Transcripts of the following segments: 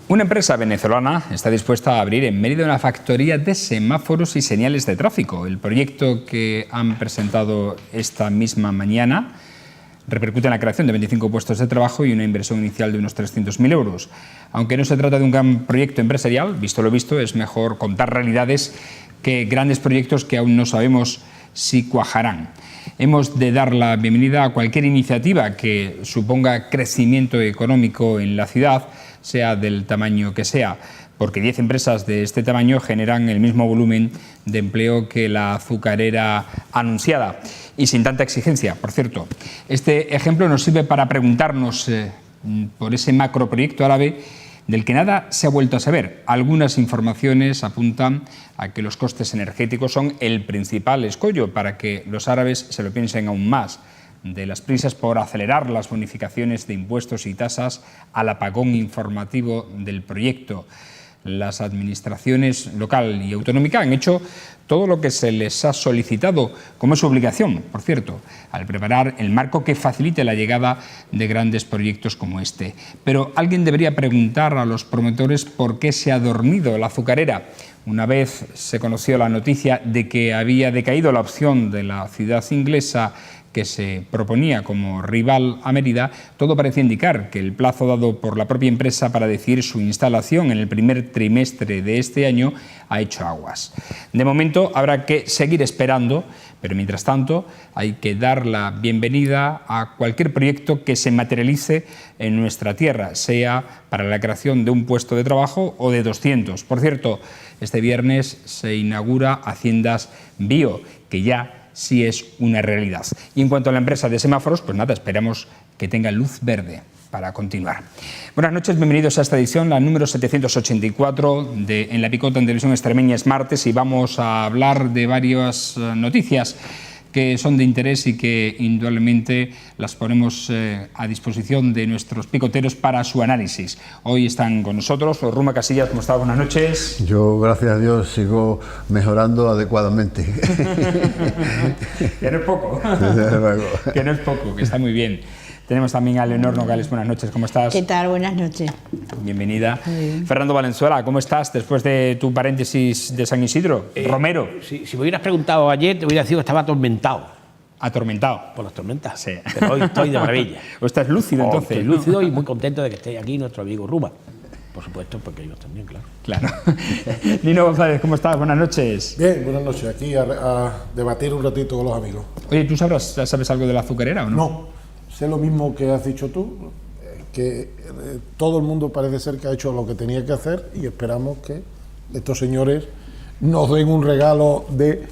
Una empresa venezolana está dispuesta a abrir en Mérida una factoría de semáforos y señales de tráfico. El proyecto que han presentado esta misma mañana repercute en la creación de 25 puestos de trabajo y una inversión inicial de unos 300.000 euros. Aunque no se trata de un gran proyecto empresarial, visto lo visto, es mejor contar realidades que grandes proyectos que aún no sabemos si cuajarán. Hemos de dar la bienvenida a cualquier iniciativa que suponga crecimiento económico en la ciudad, sea del tamaño que sea, porque 10 empresas de este tamaño generan el mismo volumen de empleo que la azucarera anunciada y sin tanta exigencia, por cierto. Este ejemplo nos sirve para preguntarnos por ese macroproyecto árabe del que nada se ha vuelto a saber. Algunas informaciones apuntan a que los costes energéticos son el principal escollo para que los árabes se lo piensen aún más. De las prisas por acelerar las bonificaciones de impuestos y tasas al apagón informativo del proyecto. Las administraciones local y autonómica han hecho todo lo que se les ha solicitado, como es su obligación, por cierto, al preparar el marco que facilite la llegada de grandes proyectos como este. Pero alguien debería preguntar a los promotores por qué se ha dormido la azucarera. Una vez se conoció la noticia de que había decaído la opción de la ciudad inglesa que se proponía como rival a Mérida, todo parecía indicar que el plazo dado por la propia empresa para decidir su instalación en el primer trimestre de este año ha hecho aguas. De momento habrá que seguir esperando, pero mientras tanto hay que dar la bienvenida a cualquier proyecto que se materialice en nuestra tierra, sea para la creación de un puesto de trabajo o de 200. Por cierto, este viernes se inaugura Haciendas Bio, que ya sí es una realidad. Y en cuanto a la empresa de semáforos, pues nada, esperamos que tenga luz verde para continuar. Buenas noches, bienvenidos a esta edición, la número 784 de En la Picota en Televisión Extremeña. Es martes y vamos a hablar de varias noticias que son de interés y que indudablemente las ponemos a disposición de nuestros picoteros para su análisis. Hoy están con nosotros Ruma Casillas, ¿cómo está? Buenas noches. Yo, gracias a Dios, sigo mejorando adecuadamente. Que no es poco. Que no es poco, que está muy bien. Tenemos también a Leonor Nogales. Buenas noches, ¿cómo estás? ¿Qué tal? Buenas noches. Bienvenida. Fernando Valenzuela, ¿cómo estás después de tu paréntesis de San Isidro? Romero. Si me hubieras preguntado ayer, te hubiera dicho que estaba atormentado. ¿Atormentado? Por las tormentas. Sí. Pero hoy estoy de maravilla. ¿O estás lúcido entonces? Estoy lúcido y muy contento de que esté aquí nuestro amigo Ruma. Por supuesto, porque yo también, claro. Claro. Nino González, ¿cómo estás? Buenas noches. Bien, buenas noches. Aquí a debatir un ratito con los amigos. Oye, ¿tú sabes algo de la azucarera o no? No, sé lo mismo que has dicho tú, que todo el mundo parece ser que ha hecho lo que tenía que hacer y esperamos que estos señores nos den un regalo de,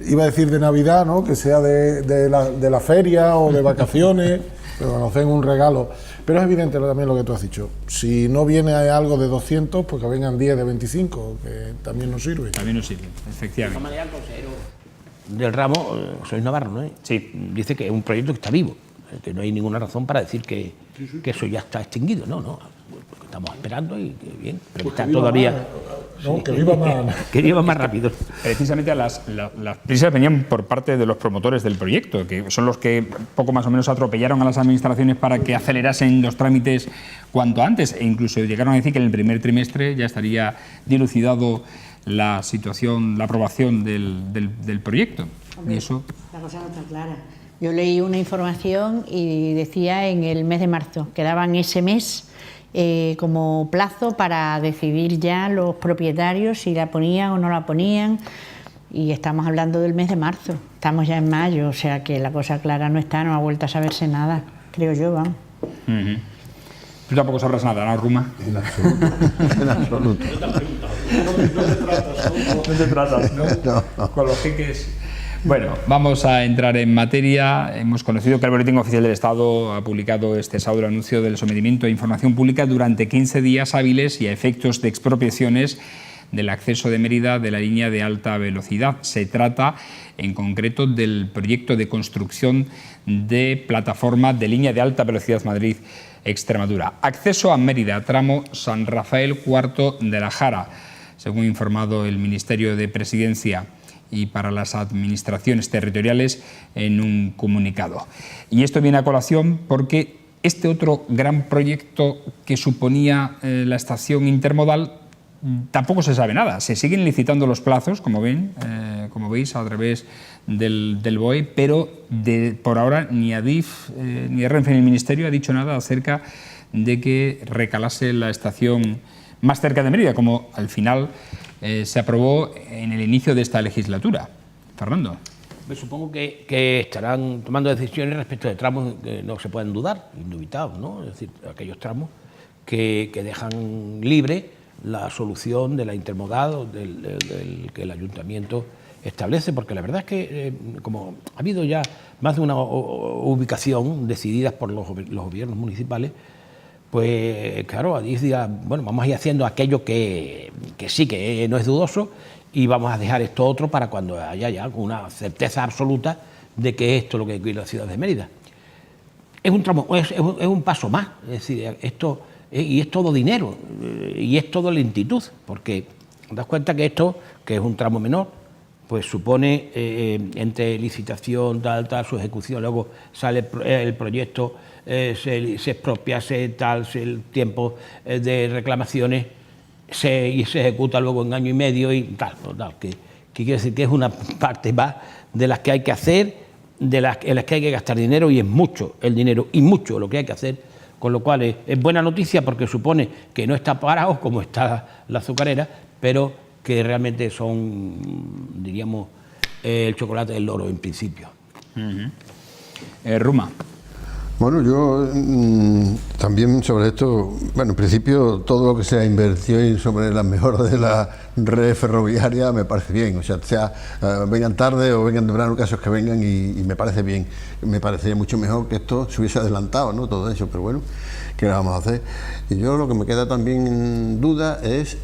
iba a decir de Navidad, ¿no? Que sea de la feria o de vacaciones, pero nos den un regalo. Pero es evidente también lo que tú has dicho. Si no viene algo de 200, pues que vengan 10 de 25, que también nos sirve. También nos sirve, efectivamente. De manera, el consejero del ramo, sois Navarro, ¿no? Sí. Dice que es un proyecto que está vivo, que no hay ninguna razón para decir que eso ya está extinguido. No, no. Estamos esperando y que bien, pero Pues está que viva todavía. más, no, que viva más. Que viva más rápido. Precisamente las prisas venían por parte de los promotores del proyecto, que son los que poco más o menos atropellaron a las administraciones para que acelerasen los trámites cuanto antes, e incluso llegaron a decir que en el primer trimestre ya estaría dilucidado la situación, la aprobación del proyecto. Hombre, y eso... La cosa no está clara. Yo leí una información y decía en el mes de marzo, que daban ese mes como plazo para decidir ya los propietarios si la ponían o no la ponían, y estamos hablando del mes de marzo, estamos ya en mayo, o sea que la cosa clara no está, no ha vuelto a saberse nada, creo yo, vamos. Tú tampoco sabrás nada, ¿no, Ruma? En absoluto. En absoluto. No te tratas, ¿no? No. Con los jeques. Bueno, vamos a entrar en materia. Hemos conocido que el Boletín Oficial del Estado ha publicado este sábado el anuncio del sometimiento a información pública durante 15 días hábiles y a efectos de expropiaciones del acceso de Mérida de la línea de alta velocidad. Se trata, en concreto, del proyecto de construcción de plataforma de línea de alta velocidad Madrid-Extremadura. Acceso a Mérida, tramo San Rafael Cuarto de la Jara, según ha informado el Ministerio de Presidencia y para las administraciones territoriales en un comunicado. Y esto viene a colación porque este otro gran proyecto que suponía la estación intermodal tampoco se sabe nada. Se siguen licitando los plazos, como veis, a través del BOE, pero por ahora ni Adif ni Renfe ni el Ministerio ha dicho nada acerca de que recalase la estación más cerca de Mérida, como al final se aprobó en el inicio de esta legislatura. Fernando. Me supongo que estarán tomando decisiones respecto de tramos que no se pueden dudar, indubitados, ¿no? Es decir, aquellos tramos que dejan libre la solución de la intermodal que el ayuntamiento establece, porque la verdad es que como ha habido ya más de una ubicación decidida por los gobiernos municipales, pues claro, Adif dirá, bueno, vamos a ir haciendo aquello que sí, que no es dudoso, y vamos a dejar esto otro para cuando haya ya una certeza absoluta de que esto es lo que hay que ir a la ciudad de Mérida. Es un tramo, es un paso más, es decir, esto, y es todo dinero, y es todo lentitud, porque te das cuenta que esto, que es un tramo menor, pues supone entre licitación, tal, su ejecución, luego sale el proyecto, se expropia, el tiempo de reclamaciones, y se ejecuta luego en año y medio y tal, que quiere decir que es una parte más de las que hay que hacer, en las que hay que gastar dinero, y es mucho el dinero y mucho lo que hay que hacer, con lo cual es buena noticia porque supone que no está parado como está la azucarera, pero que realmente son, diríamos, el chocolate del loro en principio. Ruma. Bueno, yo también sobre esto, bueno, en principio todo lo que sea inversión sobre la mejora de la red ferroviaria me parece bien, o sea vengan tarde o vengan temprano, casos que vengan, y me parece bien. Me parecería mucho mejor que esto se hubiese adelantado, ¿no? Todo eso, pero bueno, ¿qué le vamos a hacer? Y yo lo que me queda también en duda es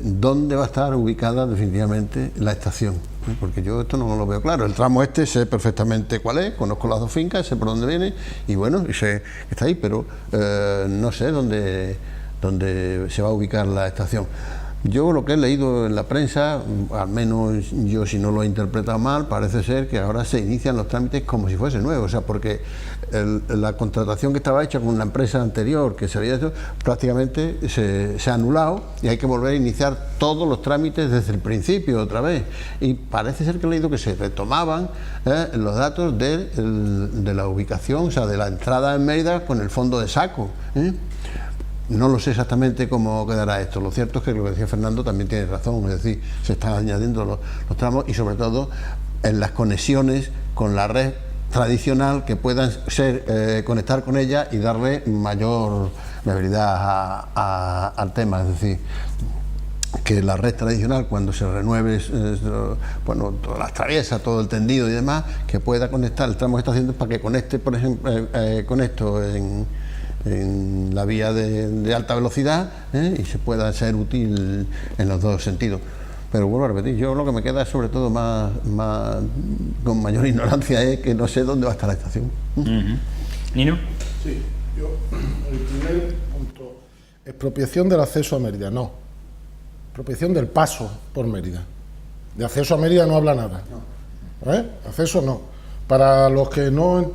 dónde va a estar ubicada definitivamente la estación, ¿eh? Porque yo esto no lo veo claro. El tramo este sé perfectamente cuál es, conozco las dos fincas, sé por dónde viene, y bueno, y sé que está ahí, pero no sé dónde se va a ubicar la estación. Yo lo que he leído en la prensa, al menos yo si no lo he interpretado mal, parece ser que ahora se inician los trámites como si fuese nuevo, o sea, porque la contratación que estaba hecha con una empresa anterior que se había hecho, prácticamente se ha anulado y hay que volver a iniciar todos los trámites desde el principio otra vez. Y parece ser que he leído que se retomaban los datos de la ubicación, o sea, de la entrada en Mérida con el fondo de saco. No lo sé exactamente cómo quedará esto. Lo cierto es que lo que decía Fernando también tiene razón, es decir, se están añadiendo los tramos, y sobre todo en las conexiones con la red tradicional que puedan conectar con ella y darle mayor viabilidad al tema. Es decir, que la red tradicional, cuando se renueve, bueno, todas las traviesas, todo el tendido y demás, que pueda conectar el tramo que está haciendo para que conecte, por ejemplo, con esto en la vía de alta velocidad, y se pueda ser útil en los dos sentidos. Pero vuelvo a repetir, yo lo que me queda es sobre todo más con mayor ignorancia es que no sé dónde va a estar la estación. ¿Nino? Sí, yo, el primer punto, expropiación del acceso a Mérida, no. Expropiación del paso por Mérida. De acceso a Mérida no habla nada. Acceso no. Para los que no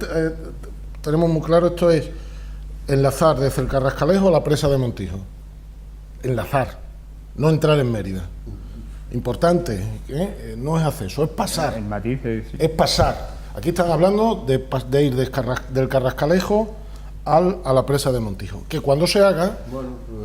tenemos muy claro, esto es enlazar desde el Carrascalejo a la presa de Montijo. Enlazar, no entrar en Mérida. Importante, no es acceso, es pasar. El matiz es pasar. Aquí están hablando de ir del Carrascalejo a la presa de Montijo. Que cuando se haga,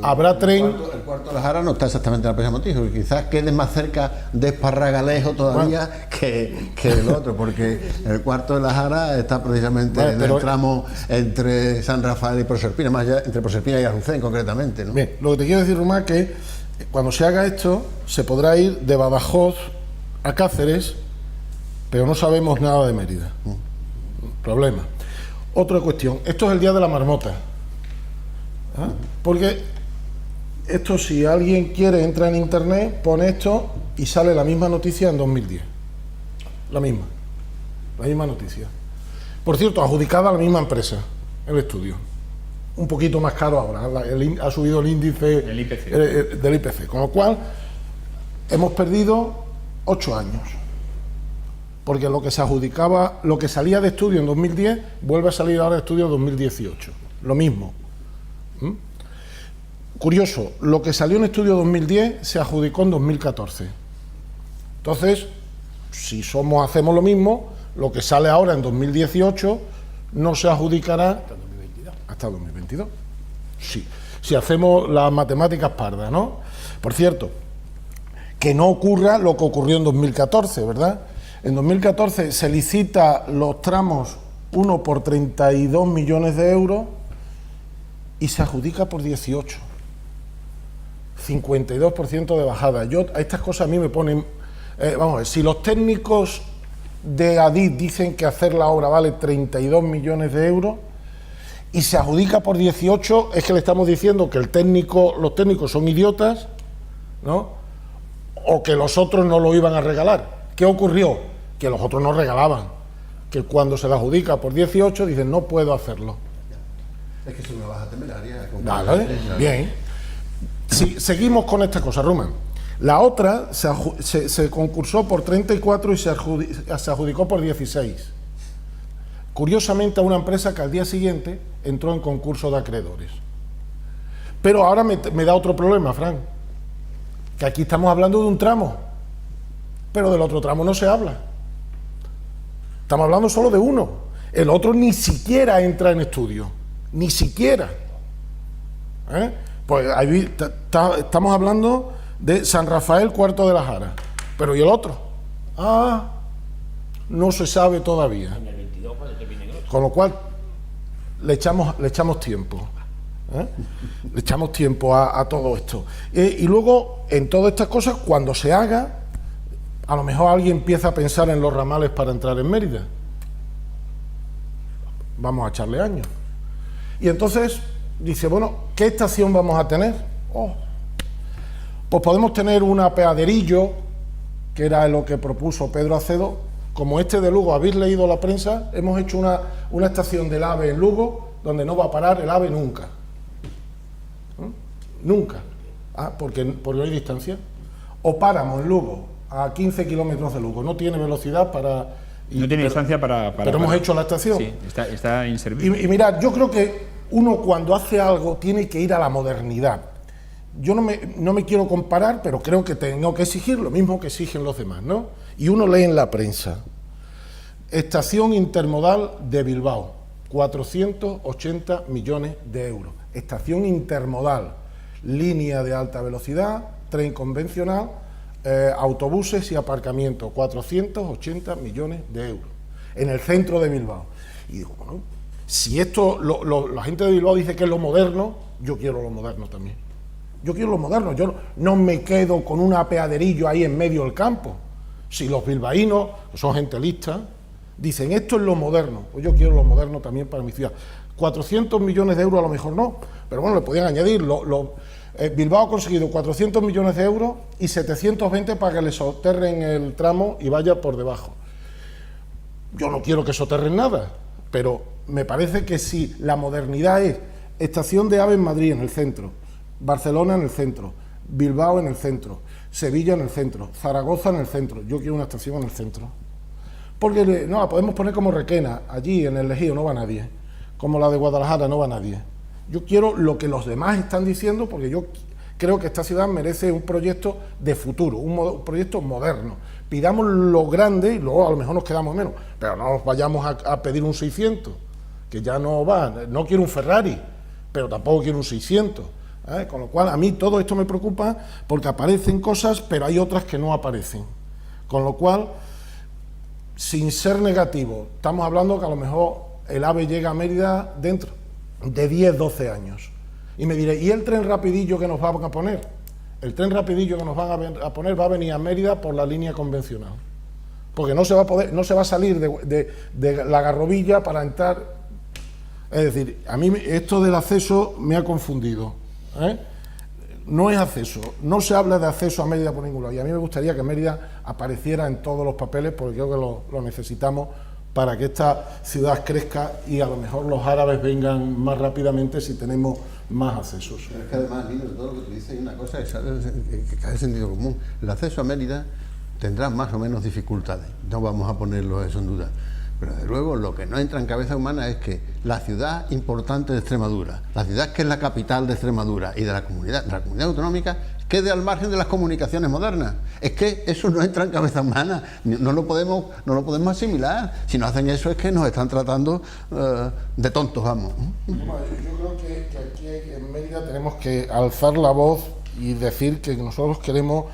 habrá tren. El cuarto de la Jara no está exactamente en la presa de Montijo, y quizás quede más cerca de Esparragalejo todavía que el otro, porque el cuarto de la Jara está precisamente en el tramo entre San Rafael y Proserpina, más allá, entre Proserpina y Arucén concretamente, ¿no? Bien, lo que te quiero decir, Román, es que cuando se haga esto, se podrá ir de Badajoz a Cáceres, pero no sabemos nada de Mérida. Problema. Otra cuestión, esto es el día de la marmota. Porque esto, si alguien quiere, entra en internet, pone esto y sale la misma noticia en 2010. La misma noticia. Por cierto, adjudicada a la misma empresa, el estudio. Un poquito más caro ahora, ha subido el índice del IPC, con lo cual hemos perdido 8 años. Porque lo que se adjudicaba, lo que salía de estudio en 2010, vuelve a salir ahora de estudio en 2018. lo mismo. Curioso, lo que salió en estudio 2010 se adjudicó en 2014. Entonces, si hacemos lo mismo, lo que sale ahora en 2018 no se adjudicará hasta 2022. Sí, si hacemos las matemáticas pardas, ¿no? Por cierto, que no ocurra lo que ocurrió en 2014, ¿verdad? En 2014 se licita los tramos uno por 32 millones de euros y se adjudica por 18. 52% de bajada. A estas cosas a mí me ponen... vamos a ver, si los técnicos de Adif dicen que hacer la obra vale 32 millones de euros y se adjudica por 18, es que le estamos diciendo que los técnicos son idiotas, ¿no? O que los otros no lo iban a regalar. ¿Qué ocurrió? Que los otros no regalaban. Que cuando se le adjudica por 18 dicen no puedo hacerlo. Es que es una baja temeraria. Vale, bien. Si seguimos con esta cosa, Ruman. La otra se concursó por 34 y se adjudicó por 16. Curiosamente a una empresa que al día siguiente entró en concurso de acreedores. Pero ahora me da otro problema, Fran, que aquí estamos hablando de un tramo, pero del otro tramo no se habla. Estamos hablando solo de uno. El otro ni siquiera entra en estudio, ni siquiera. Pues ahí estamos hablando de San Rafael, Cuarto de la Jara. Pero ¿y el otro? No se sabe todavía. Con lo cual, le echamos tiempo. Le echamos tiempo a todo esto. Y luego, en todas estas cosas, cuando se haga, a lo mejor alguien empieza a pensar en los ramales para entrar en Mérida. Vamos a echarle años. Y entonces dice, bueno, ¿qué estación vamos a tener? Pues podemos tener un apeaderillo, que era lo que propuso Pedro Acedo. Como este de Lugo, habéis leído la prensa, hemos hecho una estación del AVE en Lugo, donde no va a parar el AVE nunca. Nunca. Porque no hay distancia. O páramos en Lugo, a 15 kilómetros de Lugo, no tiene velocidad para... No tiene distancia para pero hemos hecho la estación. Sí, está inservible. Y mirad, yo creo que uno cuando hace algo tiene que ir a la modernidad. Yo no me quiero comparar, pero creo que tengo que exigir lo mismo que exigen los demás, ¿no? Y uno lee en la prensa, estación intermodal de Bilbao, 480 millones de euros. Estación intermodal, línea de alta velocidad, tren convencional, autobuses y aparcamiento, 480 millones de euros, en el centro de Bilbao. Y digo, bueno, si esto, la gente de Bilbao dice que es lo moderno, yo quiero lo moderno también. Yo quiero lo moderno, yo no me quedo con un apeaderillo ahí en medio del campo. Si los bilbaínos, que son gente lista, dicen esto es lo moderno, pues yo quiero lo moderno también para mi ciudad. 400 millones de euros a lo mejor no, pero bueno, le podían añadir. Bilbao ha conseguido 400 millones de euros y 720 para que le soterren el tramo y vaya por debajo. Yo no quiero que soterren nada, pero me parece que si la modernidad es estación de AVE en Madrid, en el centro, Barcelona en el centro, Bilbao en el centro, Sevilla en el centro, Zaragoza en el centro. Yo quiero una estación en el centro. Porque no la podemos poner como Requena, allí en el Ejido no va nadie, como la de Guadalajara no va nadie. Yo quiero lo que los demás están diciendo, porque yo creo que esta ciudad merece un proyecto de futuro, un proyecto moderno. Pidamos lo grande y luego a lo mejor nos quedamos menos, pero no nos vayamos a pedir un 600, que ya no va. No quiero un Ferrari, pero tampoco quiero un 600. Con lo cual a mí todo esto me preocupa porque aparecen cosas, pero hay otras que no aparecen. Con lo cual, sin ser negativo, estamos hablando que a lo mejor el AVE llega a Mérida dentro de 10, 12 años. Y me diré, ¿y el tren rapidillo que nos van a poner? El tren rapidillo que nos van a poner va a venir a Mérida por la línea convencional. Porque no se va a salir de la Garrovilla para entrar. Es decir, a mí esto del acceso me ha confundido. No es acceso, no se habla de acceso a Mérida por ningún lado, y a mí me gustaría que Mérida apareciera en todos los papeles, porque creo que lo necesitamos para que esta ciudad crezca y a lo mejor los árabes vengan más rápidamente si tenemos más accesos. Pero es que además, Nino, todo lo que tú dices hay una cosa que cae sentido común. El acceso a Mérida tendrá más o menos dificultades, no vamos a ponerlo eso en duda, Pero desde luego lo que no entra en cabeza humana es que la ciudad importante de Extremadura, la ciudad que es la capital de Extremadura y de la comunidad autonómica, quede al margen de las comunicaciones modernas. Es que eso no entra en cabeza humana, no lo podemos asimilar. Si no hacen eso es que nos están tratando de tontos, vamos. Yo creo que aquí en Mérida tenemos que alzar la voz y decir que nosotros queremos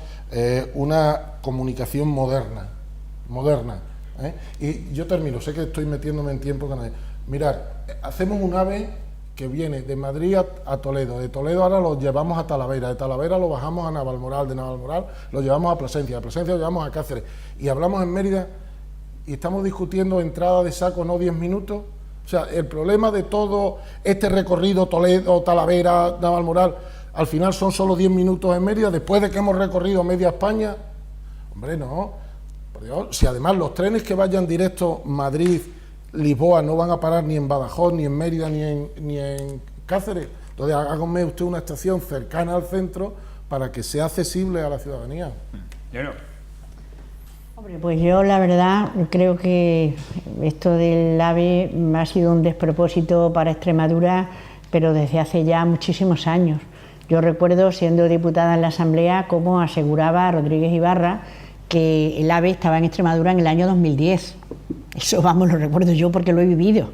una comunicación moderna. Y yo termino, sé que estoy metiéndome en tiempo que no hay. Mirad, hacemos un AVE que viene de Madrid a Toledo, de Toledo ahora lo llevamos a Talavera, de Talavera lo bajamos a Navalmoral, de Navalmoral lo llevamos a Plasencia, de Plasencia lo llevamos a Cáceres, y hablamos en Mérida y estamos discutiendo entrada de saco no 10 minutos. O sea, el problema de todo este recorrido Toledo, Talavera, Navalmoral, al final son solo 10 minutos en Mérida, después de que hemos recorrido media España. Hombre, no. Por Dios, si además los trenes que vayan directo Madrid-Lisboa no van a parar ni en Badajoz, ni en Mérida, ni en Cáceres, entonces hágame usted una estación cercana al centro para que sea accesible a la ciudadanía. Hombre, pues yo la verdad creo que esto del AVE ha sido un despropósito para Extremadura, pero desde hace ya muchísimos años. Yo recuerdo, siendo diputada en la Asamblea, cómo aseguraba Rodríguez Ibarra que el AVE estaba en Extremadura en el año 2010. Eso, vamos, lo recuerdo yo porque lo he vivido.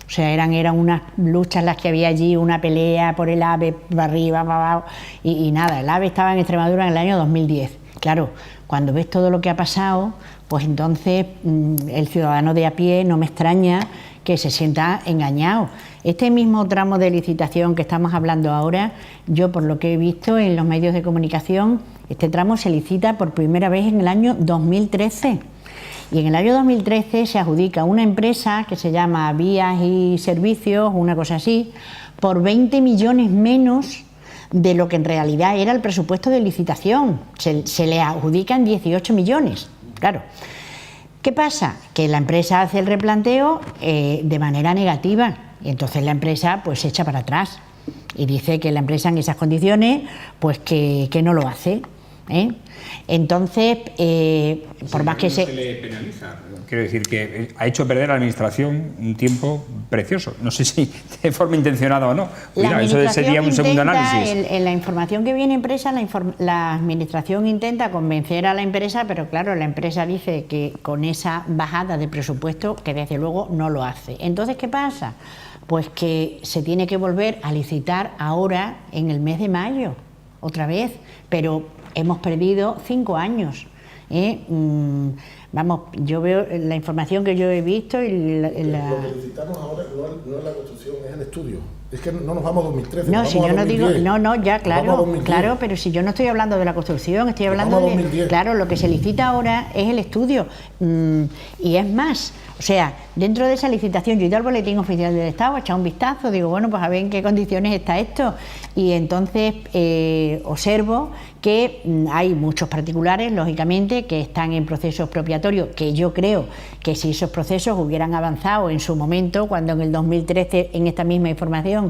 O sea, eran unas luchas las que había allí, una pelea por el AVE, para arriba, para abajo, y nada, el AVE estaba en Extremadura en el año 2010. Claro, cuando ves todo lo que ha pasado, pues entonces el ciudadano de a pie no me extraña que se sienta engañado. Este mismo tramo de licitación que estamos hablando ahora, yo por lo que he visto en los medios de comunicación, este tramo se licita por primera vez en el año 2013. Y en el año 2013 se adjudica una empresa que se llama Vías y Servicios, una cosa así, por 20 millones menos de lo que en realidad era el presupuesto de licitación. Se le adjudican 18 millones. Claro. ¿Qué pasa? Que la empresa hace el replanteo de manera negativa y entonces la empresa pues se echa para atrás y dice que la empresa en esas condiciones pues que no lo hace. Entonces, por más que se le penaliza. Quiero decir que ha hecho perder a la Administración un tiempo precioso. No sé si de forma intencionada o no. Mira, eso sería un segundo análisis. En la información que viene impresa, la Administración intenta convencer a la empresa, pero claro, la empresa dice que con esa bajada de presupuesto, que desde luego no lo hace. Entonces, ¿qué pasa? Pues que se tiene que volver a licitar ahora en el mes de mayo, otra vez, pero hemos perdido 5 años. Vamos, yo veo la información que yo he visto y Lo que necesitamos ahora no es la construcción, es el estudio. Es que no nos vamos a 2013, no, si yo no digo, ya, claro, pero si yo no estoy hablando de la construcción, estoy hablando de, claro, lo que se licita ahora es el estudio, y es más, o sea, dentro de esa licitación yo he ido al Boletín Oficial del Estado, he echado un vistazo, digo, bueno, pues a ver en qué condiciones está esto, y entonces observo que hay muchos particulares, lógicamente, que están en procesos expropiatorios, que yo creo que si esos procesos hubieran avanzado en su momento, cuando en el 2013, en esta misma información,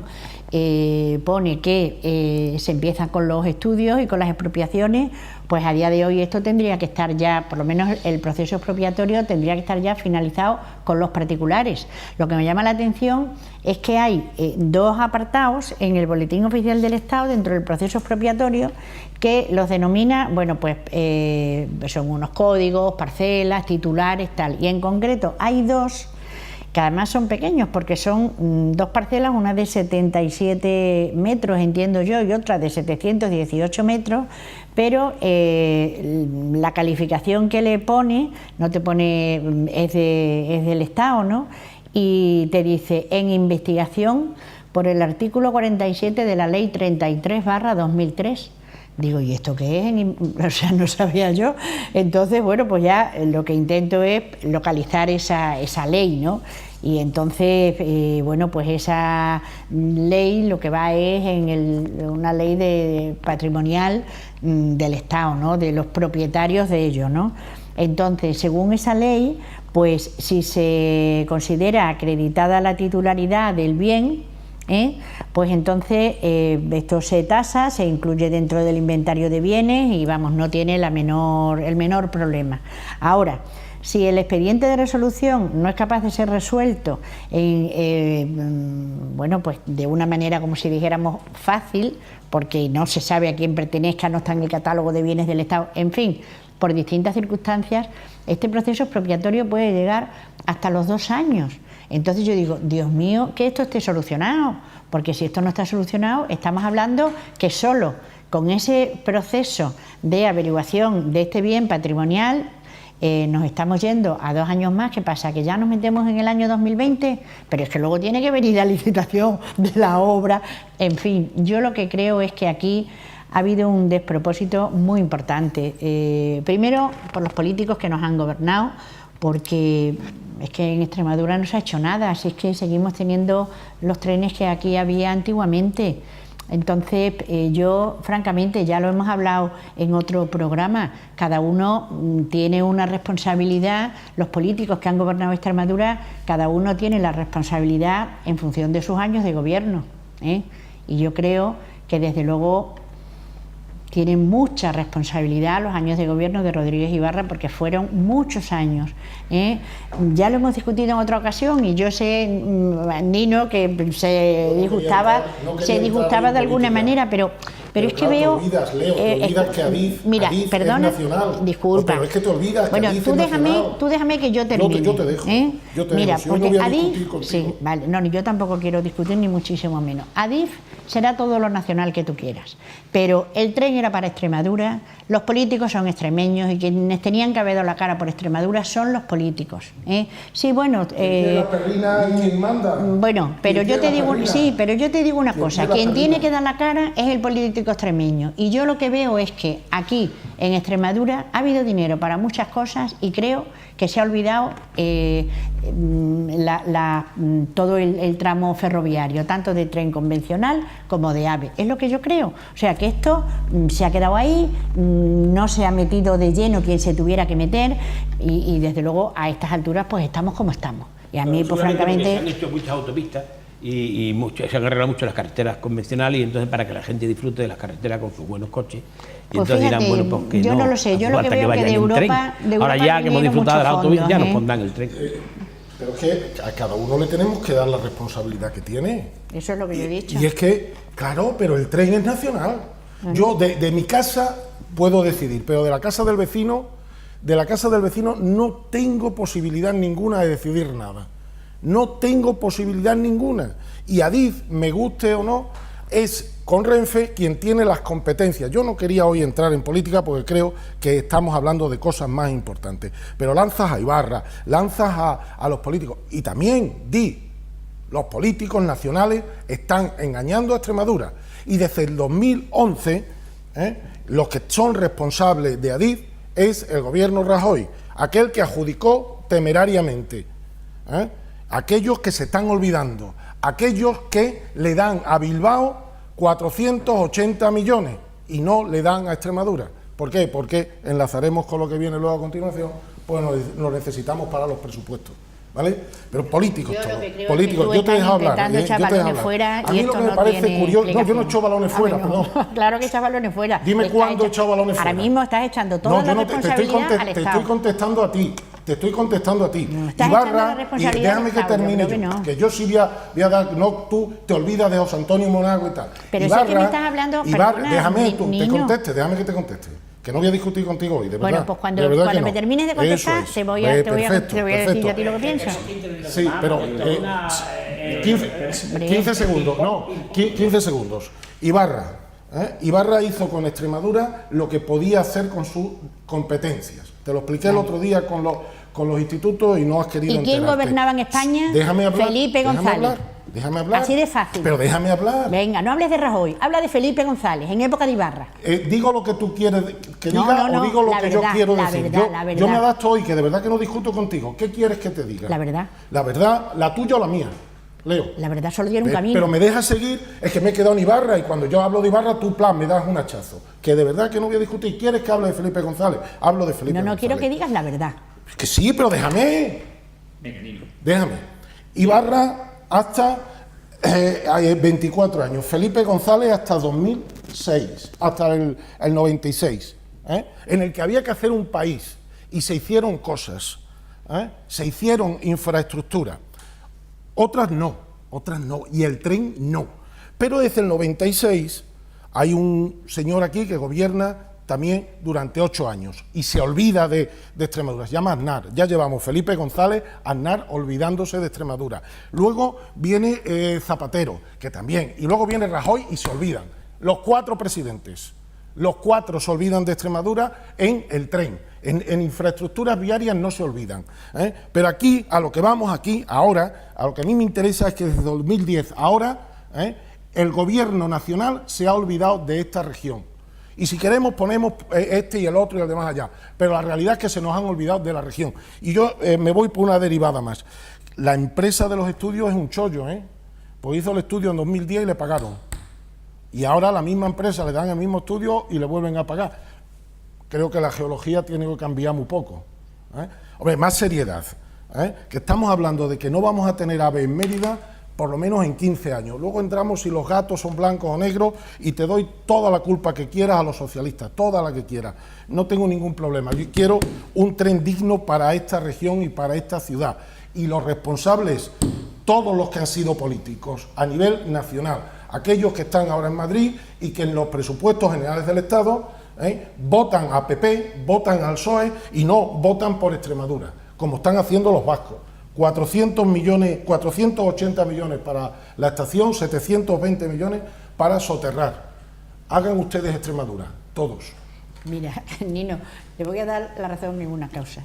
pone que se empieza con los estudios y con las expropiaciones, pues a día de hoy esto tendría que estar ya, por lo menos el proceso expropiatorio tendría que estar ya finalizado con los particulares. Lo que me llama la atención es que hay 2 apartados en el Boletín Oficial del Estado dentro del proceso expropiatorio que los denomina, bueno, pues son unos códigos, parcelas, titulares, tal, y en concreto hay 2 que además son pequeños porque son 2 parcelas, una de 77 metros, entiendo yo, y otra de 718 metros, pero la calificación que le pone, no te pone, es del Estado, ¿no? Y te dice, en investigación por el artículo 47 de la Ley 33/2003. Digo, ¿y esto qué es? O sea, no sabía yo. Entonces, bueno, pues ya lo que intento es localizar esa ley, ¿no? Y entonces, bueno, pues esa ley lo que va es en una ley patrimonial del Estado, ¿no? De los propietarios de ello, ¿no? Entonces, según esa ley, pues si se considera acreditada la titularidad del bien, pues entonces esto se tasa, se incluye dentro del inventario de bienes y vamos, no tiene el menor problema. Ahora, Si el expediente de resolución no es capaz de ser resuelto bueno, pues de una manera, como si dijéramos, fácil, porque no se sabe a quién pertenezca, no está en el catálogo de bienes del Estado, en fin, por distintas circunstancias, este proceso expropiatorio puede llegar hasta los 2 años. Entonces yo digo, Dios mío, que esto esté solucionado, porque si esto no está solucionado, estamos hablando que solo con ese proceso de averiguación de este bien patrimonial nos estamos yendo a 2 años más. ¿Qué pasa? ¿Que ya nos metemos en el año 2020? Pero es que luego tiene que venir la licitación de la obra. En fin, yo lo que creo es que aquí ha habido un despropósito muy importante. Primero, por los políticos que nos han gobernado, porque es que en Extremadura no se ha hecho nada, así es que seguimos teniendo los trenes que aquí había antiguamente. Entonces, yo, francamente, ya lo hemos hablado en otro programa, cada uno tiene una responsabilidad, los políticos que han gobernado Extremadura, cada uno tiene la responsabilidad en función de sus años de gobierno, ¿eh? Y yo creo que, desde luego, tienen mucha responsabilidad los años de gobierno de Rodríguez Ibarra, porque fueron muchos años, ¿eh? Ya lo hemos discutido en otra ocasión y yo sé, Nino, que se disgustaba de alguna manera, pero es que claro, veo... te olvidas que Adif perdona, es nacional. Disculpa. Pero es que te olvidas que Adif es nacional. Tú déjame que yo termine. Yo te dejo. Yo te Mira, dejo. Si porque no voy a Adif... discutir contigo. Sí, vale, no, yo tampoco quiero discutir, ni muchísimo menos. Adif será todo lo nacional que tú quieras, pero el tren era para Extremadura, los políticos son extremeños y quienes tenían que haber dado la cara por Extremadura son los políticos, ¿eh? Sí, bueno... la perrina es quien manda. Bueno, pero yo te digo una cosa, quien tiene que dar la cara es el político extremeño, y yo lo que veo es que aquí en Extremadura ha habido dinero para muchas cosas y creo que se ha olvidado todo el tramo ferroviario, tanto de tren convencional como de AVE. Es lo que yo creo. O sea, que esto se ha quedado ahí, no se ha metido de lleno quien se tuviera que meter y desde luego a estas alturas pues estamos como estamos. Y a mí, pues francamente... Se han hecho muchas autopistas y se han arreglado mucho las carreteras convencionales, y entonces para que la gente disfrute de las carreteras con sus buenos coches. Y pues entonces fíjate, dirán, bueno, pues que yo no lo sé, yo lo que veo que de Europa ahora ya que hemos disfrutado de la autovía, ya nos pondrán el tren. Pero es que a cada uno le tenemos que dar la responsabilidad que tiene. Eso es lo que yo he dicho. Y es que, claro, pero el tren es nacional. Yo de mi casa puedo decidir, pero de la casa del vecino no tengo posibilidad ninguna de decidir nada. No tengo posibilidad ninguna. Y Adif, me guste o no, es con Renfe quien tiene las competencias. Yo no quería hoy entrar en política porque creo que estamos hablando de cosas más importantes, pero lanzas a Ibarra, lanzas a los políticos, y también los políticos nacionales están engañando a Extremadura, y desde el 2011 los que son responsables de Adif es el gobierno Rajoy, aquel que adjudicó temerariamente, aquellos que se están olvidando, aquellos que le dan a Bilbao 480 millones y no le dan a Extremadura. ¿Por qué? Porque enlazaremos con lo que viene luego a continuación, pues lo necesitamos para los presupuestos, ¿vale? Pero políticos todos, políticos. Yo te dejo hablar. A mí lo que me parece curioso... No, yo no he echado balones fuera, perdón. Claro que echas balones fuera. Dime cuándo he echado balones fuera. Ahora mismo estás echando toda la responsabilidad al Estado. Te estoy contestando a ti. Te estoy contestando a ti. No, Ibarra, déjame que termine yo, no. Que yo sí voy a dar, no, tú te olvidas de José Antonio Monago y tal. Pero Ibarra, sé que me estás hablando, Ibarra, déjame que te conteste, que no voy a discutir contigo hoy, de verdad. Bueno, pues cuando me termines de contestar, te voy a decir a ti lo que pienso. Sí, pero 15 segundos, no, 15 segundos. Ibarra hizo con Extremadura lo que podía hacer con sus competencias. Te lo expliqué el otro día con los institutos y no has querido enterarte. ¿Y quién gobernaba en España? Déjame hablar. Felipe González. Déjame hablar. Así de fácil. Pero déjame hablar. Venga, no hables de Rajoy, habla de Felipe González, en época de Ibarra. ¿Digo lo que tú quieres que diga o digo lo que yo quiero decir? Yo me adapto hoy, que de verdad que no discuto contigo. ¿Qué quieres que te diga? La verdad. La verdad, la tuya o la mía. Leo. La verdad solo tiene un camino. Pero me dejas seguir, es que me he quedado en Ibarra y cuando yo hablo de Ibarra, tú me das un hachazo. Que de verdad que no voy a discutir. ¿Quieres que hable de FelipeGonzález? Hablo de Felipe González. No quiero que digas la verdad. Es que sí, pero déjame. Venga, Nino. Déjame. Ibarra hasta 24 años. Felipe González hasta 2006, hasta el 96. En el que había que hacer un país y se hicieron cosas. se hicieron infraestructuras, otras no, y el tren no. Pero desde el 96 hay un señor aquí que gobierna también durante 8 años y se olvida de Extremadura, se llama Aznar. Ya llevamos Felipe González, Aznar olvidándose de Extremadura. Luego viene Zapatero, que también, y luego viene Rajoy y se olvidan. Los 4 presidentes, los 4 se olvidan de Extremadura en el tren. En infraestructuras viarias no se olvidan. Pero aquí, a lo que vamos aquí, ahora, a lo que a mí me interesa es que desde 2010 ahora, el gobierno nacional se ha olvidado de esta región. Y si queremos ponemos este y el otro y el demás allá. Pero la realidad es que se nos han olvidado de la región. Y yo me voy por una derivada más. La empresa de los estudios es un chollo, pues hizo el estudio en 2010 y le pagaron. Y ahora la misma empresa le dan el mismo estudio y le vuelven a pagar. Creo que la geología tiene que cambiar muy poco. Hombre, más seriedad. Que estamos hablando de que no vamos a tener AVE en Mérida por lo menos en 15 años. Luego entramos si los gatos son blancos o negros y te doy toda la culpa que quieras a los socialistas, toda la que quieras. No tengo ningún problema. Yo quiero un tren digno para esta región y para esta ciudad. Y los responsables, todos los que han sido políticos a nivel nacional, aquellos que están ahora en Madrid y que en los presupuestos generales del Estado votan a PP, votan al PSOE y no votan por Extremadura, como están haciendo los vascos. 480 millones para la estación, 720 millones para soterrar. Hagan ustedes Extremadura, todos. Mira, Nino, te voy a dar la razón en una causa.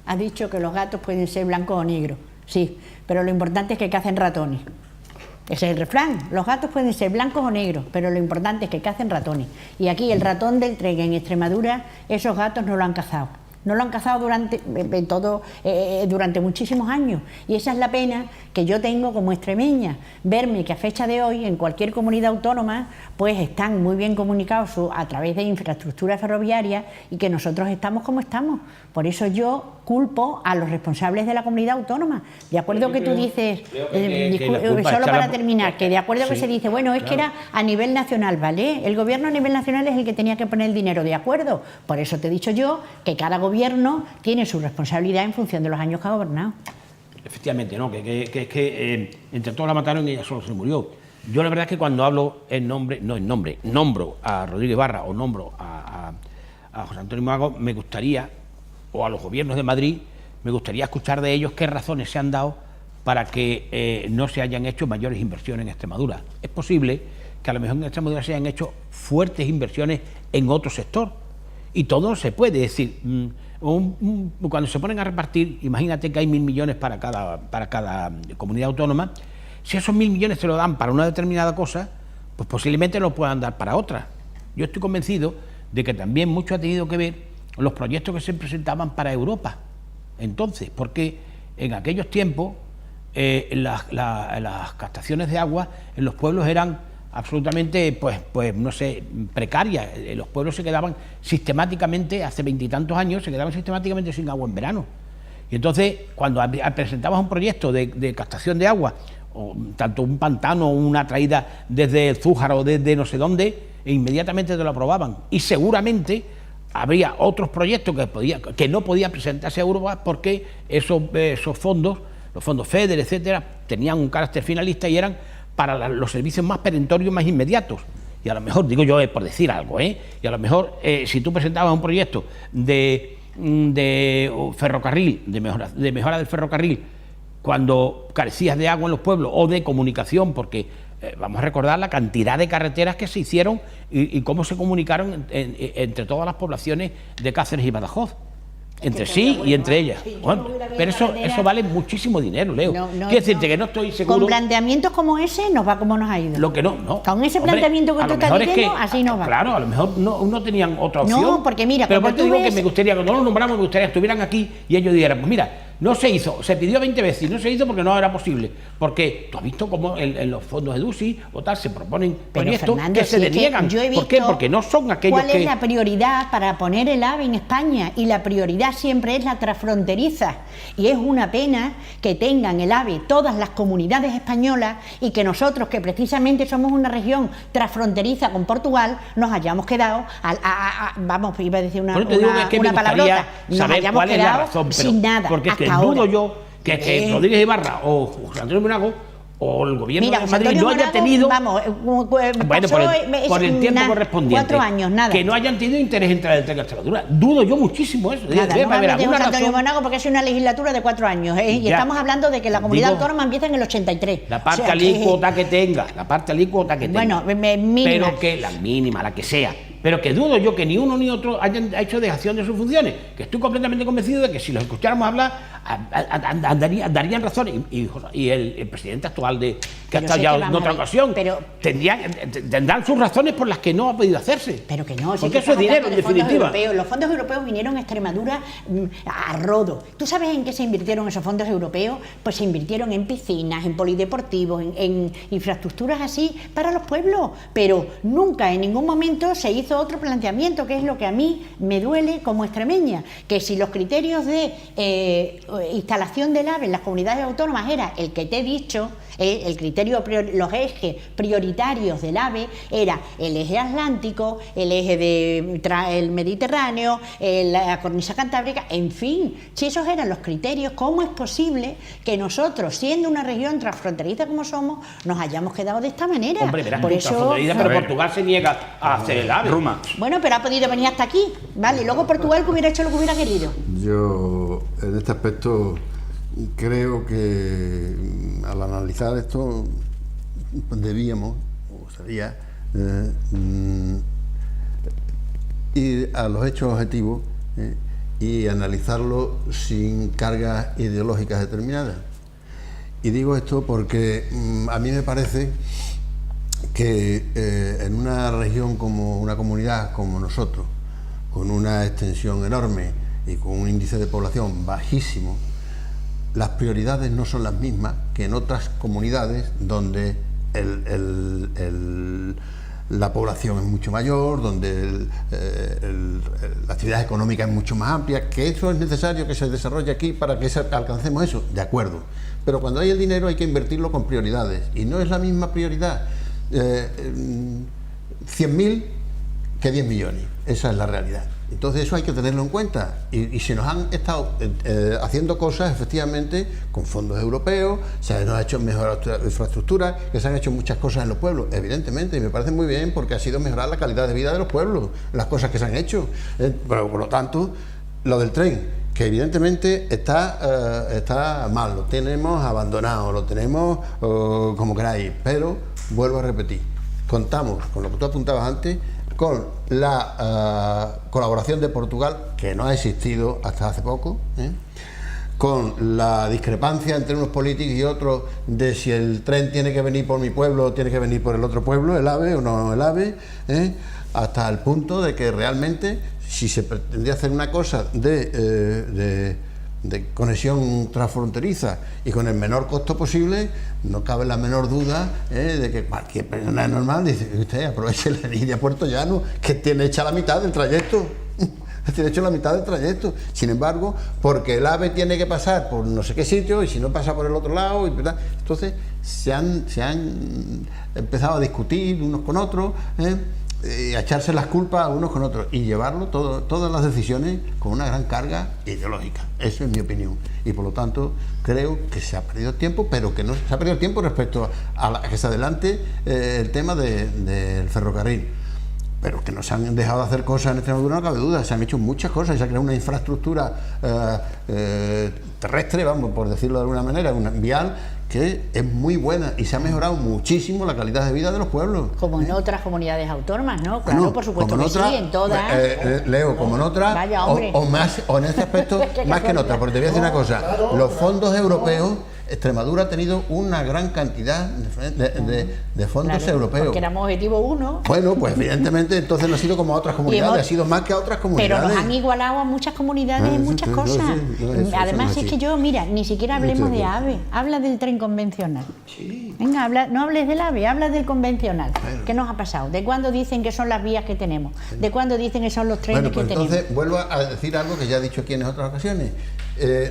Has dicho que los gatos pueden ser blancos o negros, sí, pero lo importante es que cacen ratones. Ese es el refrán, los gatos pueden ser blancos o negros, pero lo importante es que cacen ratones. Y aquí el ratón del tren en Extremadura, esos gatos no lo han cazado. No lo han cazado durante muchísimos años. Y esa es la pena que yo tengo como extremeña. Verme que a fecha de hoy, en cualquier comunidad autónoma, pues están muy bien comunicados a través de infraestructura ferroviaria y que nosotros estamos como estamos. Por eso yo culpo a los responsables de la comunidad autónoma. De acuerdo que tú dices, solo para terminar, que de acuerdo que se dice, bueno, es que era a nivel nacional, ¿vale? El gobierno a nivel nacional es el que tenía que poner el dinero, de acuerdo. Por eso te he dicho yo que cada gobierno tiene su responsabilidad en función de los años que ha gobernado. Efectivamente, ¿no? Que entre todos la mataron y ella solo se murió. Yo la verdad es que cuando hablo nombro a Rodríguez Barra o nombro a José Antonio Mago, me gustaría, o a los gobiernos de Madrid, me gustaría escuchar de ellos qué razones se han dado para que no se hayan hecho mayores inversiones en Extremadura. Es posible que a lo mejor en Extremadura se hayan hecho fuertes inversiones en otro sector, y todo se puede decir. Cuando se ponen a repartir, imagínate que hay 1.000 millones para cada comunidad autónoma. Si esos 1.000 millones se lo dan para una determinada cosa, pues posiblemente lo puedan dar para otra. Yo estoy convencido de que también mucho ha tenido que ver los proyectos que se presentaban para Europa. Entonces, porque en aquellos tiempos las captaciones de agua en los pueblos eran absolutamente, no sé, precarias. Los pueblos se quedaban sistemáticamente, hace 20 y tantos años, se quedaban sistemáticamente sin agua en verano. Y entonces, cuando presentabas un proyecto de captación de agua, o tanto un pantano, una traída desde el Zújar o desde no sé dónde, inmediatamente te lo aprobaban. Y seguramente habría otros proyectos que no podían presentarse a Europa porque esos fondos, los fondos FEDER, etcétera, tenían un carácter finalista y eran para los servicios más perentorios, más inmediatos. Y a lo mejor, digo yo, por decir algo, y a lo mejor si tú presentabas un proyecto de ferrocarril, de mejora del ferrocarril, cuando carecías de agua en los pueblos o de comunicación, porque vamos a recordar la cantidad de carreteras que se hicieron y cómo se comunicaron entre todas las poblaciones de Cáceres y Badajoz. Entre sí y entre ellas. Bueno, pero eso vale muchísimo dinero, Leo. Quiero decirte que no estoy seguro. Con planteamientos como ese nos va como nos ha ido. Lo que no. Con ese planteamiento que tú estás diciendo, así nos va. Claro, a lo mejor no tenían otra opción. No, porque mira, pero te digo que me gustaría, cuando los nombramos, me gustaría que estuvieran aquí y ellos dijeran, pues mira, no se hizo, se pidió 20 veces y no se hizo porque no era posible. Porque tú has visto cómo en los fondos de EDUSI o tal se proponen proyectos que se deniegan. ¿Por qué? Porque no son aquellos ¿cuál es la prioridad para poner el AVE en España? Y la prioridad siempre es la transfronteriza. Y es una pena que tengan el AVE todas las comunidades españolas y que nosotros, que precisamente somos una región transfronteriza con Portugal, nos hayamos quedado, vamos, iba a decir una palabrota, nos hayamos quedado sin nada. Porque es que que dudo yo que Rodríguez Ibarra o José Antonio Monago o el gobierno de Madrid no haya tenido, por el tiempo correspondiente, 4 años, nada. Que no hayan tenido interés en traer el tren a Extremadura. Dudo yo muchísimo eso. Nada, no hablamos de José Antonio Monago porque es una legislatura de 4 años, y estamos hablando de que la comunidad autónoma empieza en el 83. La parte alícuota que tenga, bueno, mínima. Pero que la mínima, la que sea. Pero que dudo yo que ni uno ni otro hayan hecho dejación de sus funciones, que estoy completamente convencido de que si los escucháramos hablar, darían razón, y el presidente actual que ha estado ya en otra ocasión, tendrán sus razones por las que no ha podido hacerse. Pero que no, porque eso es dinero, en definitiva. Los fondos europeos vinieron a Extremadura a rodo. ¿Tú sabes en qué se invirtieron esos fondos europeos? Pues se invirtieron en piscinas, en polideportivos, en infraestructuras así para los pueblos, pero nunca en ningún momento se hizo otro planteamiento, que es lo que a mí me duele como extremeña, que si los criterios de instalación del AVE en las comunidades autónomas era el que te he dicho, el criterio, los ejes prioritarios del AVE era el eje atlántico, el eje del Mediterráneo, la cornisa cantábrica, en fin, si esos eran los criterios, ¿cómo es posible que nosotros, siendo una región transfronteriza como somos, nos hayamos quedado de esta manera? Hombre, verás, por eso, pero Portugal se niega a hacer el AVE. Bueno, pero ha podido venir hasta aquí, ¿vale? Y luego Portugal que hubiera hecho lo que hubiera querido. Yo, en este aspecto, creo que al analizar esto debíamos, o sería, ir a los hechos objetivos y analizarlo sin cargas ideológicas determinadas. Y digo esto porque a mí me parece que en una región como una comunidad como nosotros, con una extensión enorme y con un índice de población bajísimo, las prioridades no son las mismas que en otras comunidades donde la población es mucho mayor, donde la actividad económica es mucho más amplia, que eso es necesario que se desarrolle aquí para que alcancemos eso, de acuerdo. Pero cuando hay el dinero hay que invertirlo con prioridades, y no es la misma prioridad 100.000 que 10 millones, esa es la realidad. Entonces eso hay que tenerlo en cuenta, y se nos han estado haciendo cosas efectivamente con fondos europeos, se nos ha hecho mejorar infraestructura, que se han hecho muchas cosas en los pueblos, evidentemente, y me parece muy bien porque ha sido mejorar la calidad de vida de los pueblos, las cosas que se han hecho, pero por lo tanto, lo del tren, que evidentemente está mal, lo tenemos abandonado, lo tenemos como queráis, pero vuelvo a repetir, contamos con lo que tú apuntabas antes, con la colaboración de Portugal, que no ha existido hasta hace poco, con la discrepancia entre unos políticos y otros de si el tren tiene que venir por mi pueblo o tiene que venir por el otro pueblo, el AVE o no el AVE, hasta el punto de que realmente, si se pretendía hacer una cosa de conexión transfronteriza y con el menor costo posible, no cabe la menor duda de que cualquier persona normal dice: usted aproveche la línea Puerto Llano, que tiene hecha la mitad del trayecto. Tiene hecho la mitad del trayecto. Sin embargo, porque el AVE tiene que pasar por no sé qué sitio, y si no pasa por el otro lado, ¿verdad? Entonces se han empezado a discutir unos con otros, a echarse las culpas unos con otros y llevarlo todas las decisiones con una gran carga ideológica. Eso es mi opinión, y por lo tanto creo que se ha perdido tiempo, pero que no se ha perdido tiempo respecto a que se adelante el tema del ferrocarril, pero que no se han dejado de hacer cosas en Extremadura, no cabe duda. Se han hecho muchas cosas, se ha creado una infraestructura terrestre, vamos, por decirlo de alguna manera, una vial, que es muy buena, y se ha mejorado muchísimo la calidad de vida de los pueblos. Como en otras comunidades autónomas, ¿no? Claro, no, por supuesto que sí, en todas. Leo, como en otras, o en este aspecto, más que en otras, porque te voy a decir una cosa, los fondos europeos, Extremadura ha tenido una gran cantidad de fondos europeos. Porque éramos objetivo 1. Bueno, pues evidentemente entonces no ha sido como a otras comunidades, ha sido más que a otras comunidades. Pero nos han igualado a muchas comunidades en muchas cosas. Además es que yo, mira, ni siquiera hablemos de AVE, habla del tren convencional. Sí. Venga, no hables del AVE, habla del convencional. Bueno. ¿Qué nos ha pasado? ¿De cuándo dicen que son las vías que tenemos? ¿De cuándo dicen que son los trenes que tenemos? Entonces vuelvo a decir algo que ya he dicho aquí en otras ocasiones.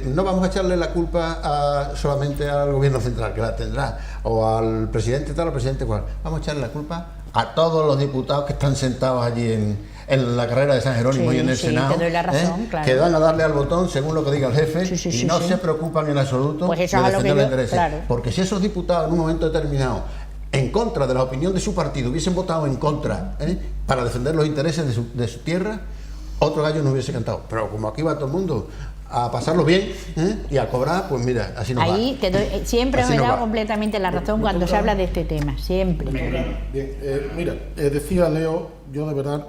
no vamos a echarle la culpa solamente al gobierno central, que la tendrá, o al presidente tal o al presidente cual. Vamos a echarle la culpa a todos los diputados que están sentados allí en la carrera de San Jerónimo y en el Senado, te doy la razón, claro, que van a darle al botón según lo que diga el jefe y no se preocupan en absoluto pues eso de es lo defender que los intereses. Claro. Porque si esos diputados en un momento determinado, en contra de la opinión de su partido, hubiesen votado en contra para defender los intereses de su tierra, otro gallo no hubiese cantado. Pero como aquí va todo el mundo a pasarlo bien y a cobrar, pues mira, así nos va. Ahí siempre os he dado completamente la razón cuando se habla de este tema, siempre. Bien, mira, decía Leo, yo de verdad,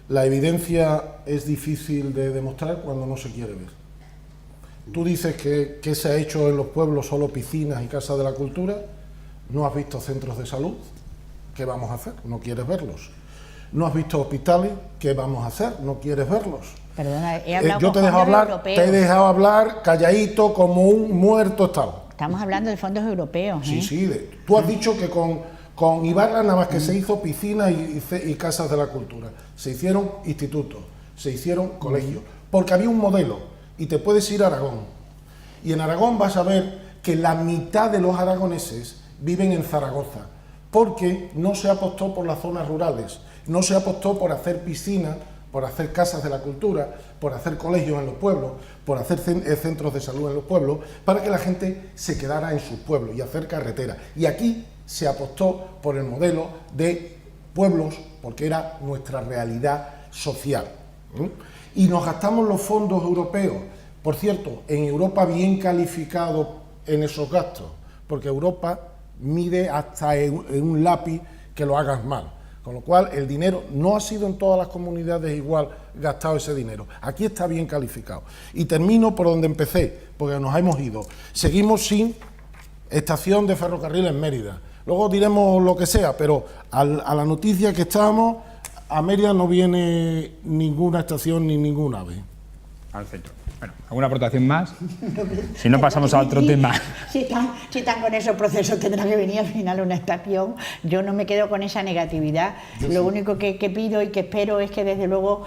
la evidencia es difícil de demostrar cuando no se quiere ver. Tú dices que se ha hecho en los pueblos solo piscinas y casas de la cultura, no has visto centros de salud, ¿qué vamos a hacer? No quieres verlos. No has visto hospitales, ¿qué vamos a hacer? No quieres verlos. Perdona, he hablado yo con te fondos te he dejado hablar calladito como un muerto estado. Estamos hablando de fondos europeos. Sí, tú has dicho que con Ibarra nada más que se hizo piscinas y casas de la cultura. Se hicieron institutos, se hicieron colegios, porque había un modelo. Y te puedes ir a Aragón. Y en Aragón vas a ver que la mitad de los aragoneses viven en Zaragoza, porque no se apostó por las zonas rurales, no se apostó por hacer piscinas, por hacer casas de la cultura, por hacer colegios en los pueblos, por hacer centros de salud en los pueblos, para que la gente se quedara en sus pueblos y hacer carreteras. Y aquí se apostó por el modelo de pueblos, porque era nuestra realidad social. Y nos gastamos los fondos europeos, por cierto, en Europa bien calificado en esos gastos, porque Europa mide hasta en un lápiz que lo hagas mal. Con lo cual, el dinero no ha sido en todas las comunidades igual gastado ese dinero. Aquí está bien calificado. Y termino por donde empecé, porque nos hemos ido. Seguimos sin estación de ferrocarril en Mérida. Luego diremos lo que sea, pero a la noticia que estábamos, a Mérida no viene ninguna estación ni ningún AVE. Al centro. Bueno, ¿alguna aportación más? Si no, pasamos a otro tema. Si están con esos procesos, tendrá que venir al final una estación. Yo no me quedo con esa negatividad. Lo único que pido y que espero es que desde luego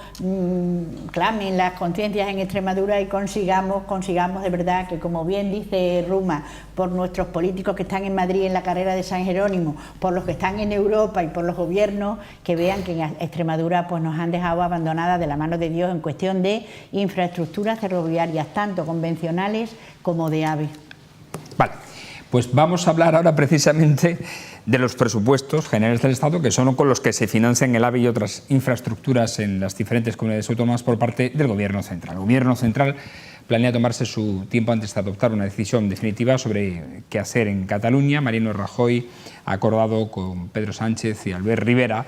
clamen las conciencias en Extremadura y consigamos de verdad que, como bien dice Ruma, por nuestros políticos que están en Madrid en la carrera de San Jerónimo, por los que están en Europa y por los gobiernos, que vean que en Extremadura pues nos han dejado abandonadas de la mano de Dios en cuestión de infraestructuras ferroviarias, tanto convencionales como de AVE. Vale, pues vamos a hablar ahora precisamente de los presupuestos generales del Estado, que son con los que se financian el AVE y otras infraestructuras en las diferentes comunidades autónomas por parte del Gobierno central. El Gobierno central planea tomarse su tiempo antes de adoptar una decisión definitiva sobre qué hacer en Cataluña. Mariano Rajoy ha acordado con Pedro Sánchez y Albert Rivera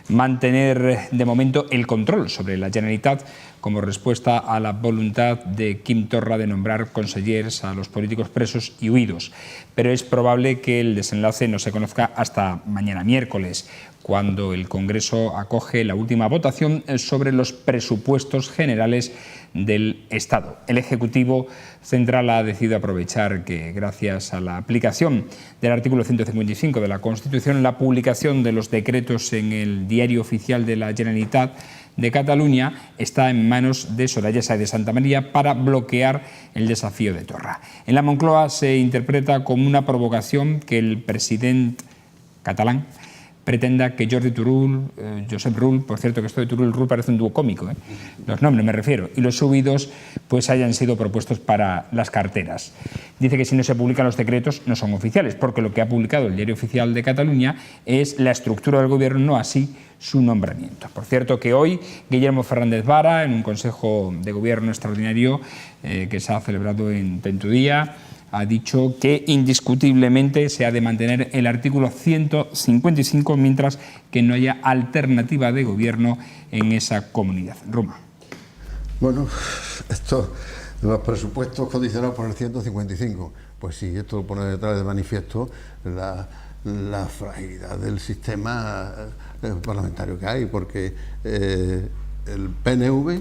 mantener de momento el control sobre la Generalitat como respuesta a la voluntad de Quim Torra de nombrar consellers a los políticos presos y huidos. Pero es probable que el desenlace no se conozca hasta mañana miércoles, cuando el Congreso acoge la última votación sobre los presupuestos generales del Estado. El Ejecutivo Central ha decidido aprovechar que, gracias a la aplicación del artículo 155 de la Constitución, la publicación de los decretos en el Diario Oficial de la Generalitat de Cataluña está en manos de Soraya Sáez de Santamaría para bloquear el desafío de Torra. En la Moncloa se interpreta como una provocación que el presidente catalán pretenda que Jordi Turull, Josep Rull, por cierto que esto de Turull Rull parece un dúo cómico, los nombres me refiero, y los subidos pues hayan sido propuestos para las carteras. Dice que si no se publican los decretos no son oficiales, porque lo que ha publicado el Diario Oficial de Cataluña es la estructura del gobierno, no así su nombramiento. Por cierto que hoy Guillermo Fernández Vara, en un Consejo de Gobierno extraordinario que se ha celebrado en Tentudía, ha dicho que indiscutiblemente se ha de mantener el artículo 155 mientras que no haya alternativa de gobierno en esa comunidad. Ruma. Bueno, esto de los presupuestos condicionados por el 155, pues sí, esto pone detrás de manifiesto la fragilidad del sistema parlamentario que hay, porque el PNV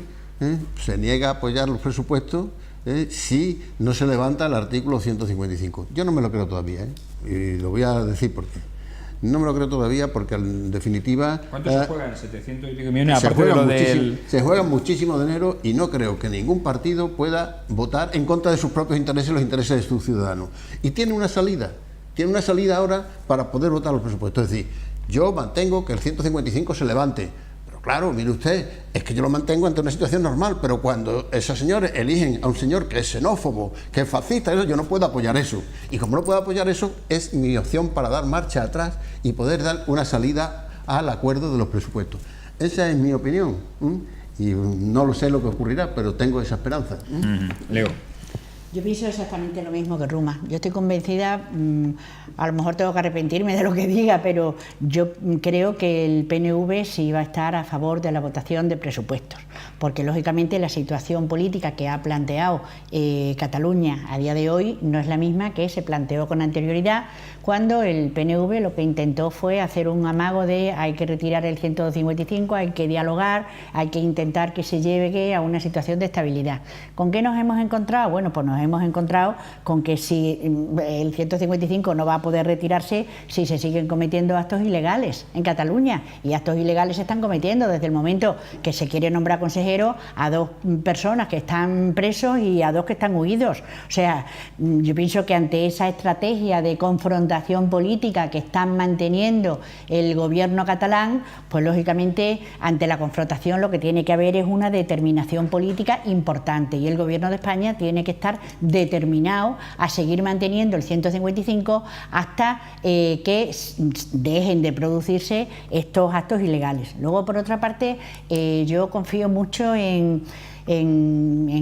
se niega a apoyar los presupuestos si no se levanta el artículo 155. Yo no me lo creo todavía, y lo voy a decir por qué. No me lo creo todavía porque en definitiva... ¿Cuánto se juegan? 700 y pico millones, aparte de lo del... Se juega muchísimo dinero y no creo que ningún partido pueda votar en contra de sus propios intereses, los intereses de sus ciudadanos. Y tiene una salida ahora para poder votar los presupuestos. Es decir, yo mantengo que el 155 se levante. Pero claro, mire usted, es que yo lo mantengo ante una situación normal, pero cuando esos señores eligen a un señor que es xenófobo, que es fascista, eso, yo no puedo apoyar eso. Y como no puedo apoyar eso, es mi opción para dar marcha atrás y poder dar una salida al acuerdo de los presupuestos. Esa es mi opinión. Y no lo sé lo que ocurrirá, pero tengo esa esperanza. Leo. Yo pienso exactamente lo mismo que Ruma. Yo estoy convencida, a lo mejor tengo que arrepentirme de lo que diga, pero yo creo que el PNV sí va a estar a favor de la votación de presupuestos, porque lógicamente la situación política que ha planteado Cataluña a día de hoy no es la misma que se planteó con anterioridad, cuando el PNV lo que intentó fue hacer un amago de hay que retirar el 155, hay que dialogar, hay que intentar que se llegue a una situación de estabilidad. ¿Con qué nos hemos encontrado? Bueno, pues nos hemos encontrado con que si el 155 no va a poder retirarse si se siguen cometiendo actos ilegales en Cataluña, y actos ilegales se están cometiendo desde el momento que se quiere nombrar consejero a 2 personas que están presos y a 2 que están huidos. O sea, yo pienso que ante esa estrategia de confrontación política que están manteniendo el gobierno catalán, pues lógicamente ante la confrontación lo que tiene que haber es una determinación política importante, y el gobierno de España tiene que estar determinado a seguir manteniendo el 155 hasta que dejen de producirse estos actos ilegales. Luego, por otra parte, yo confío mucho en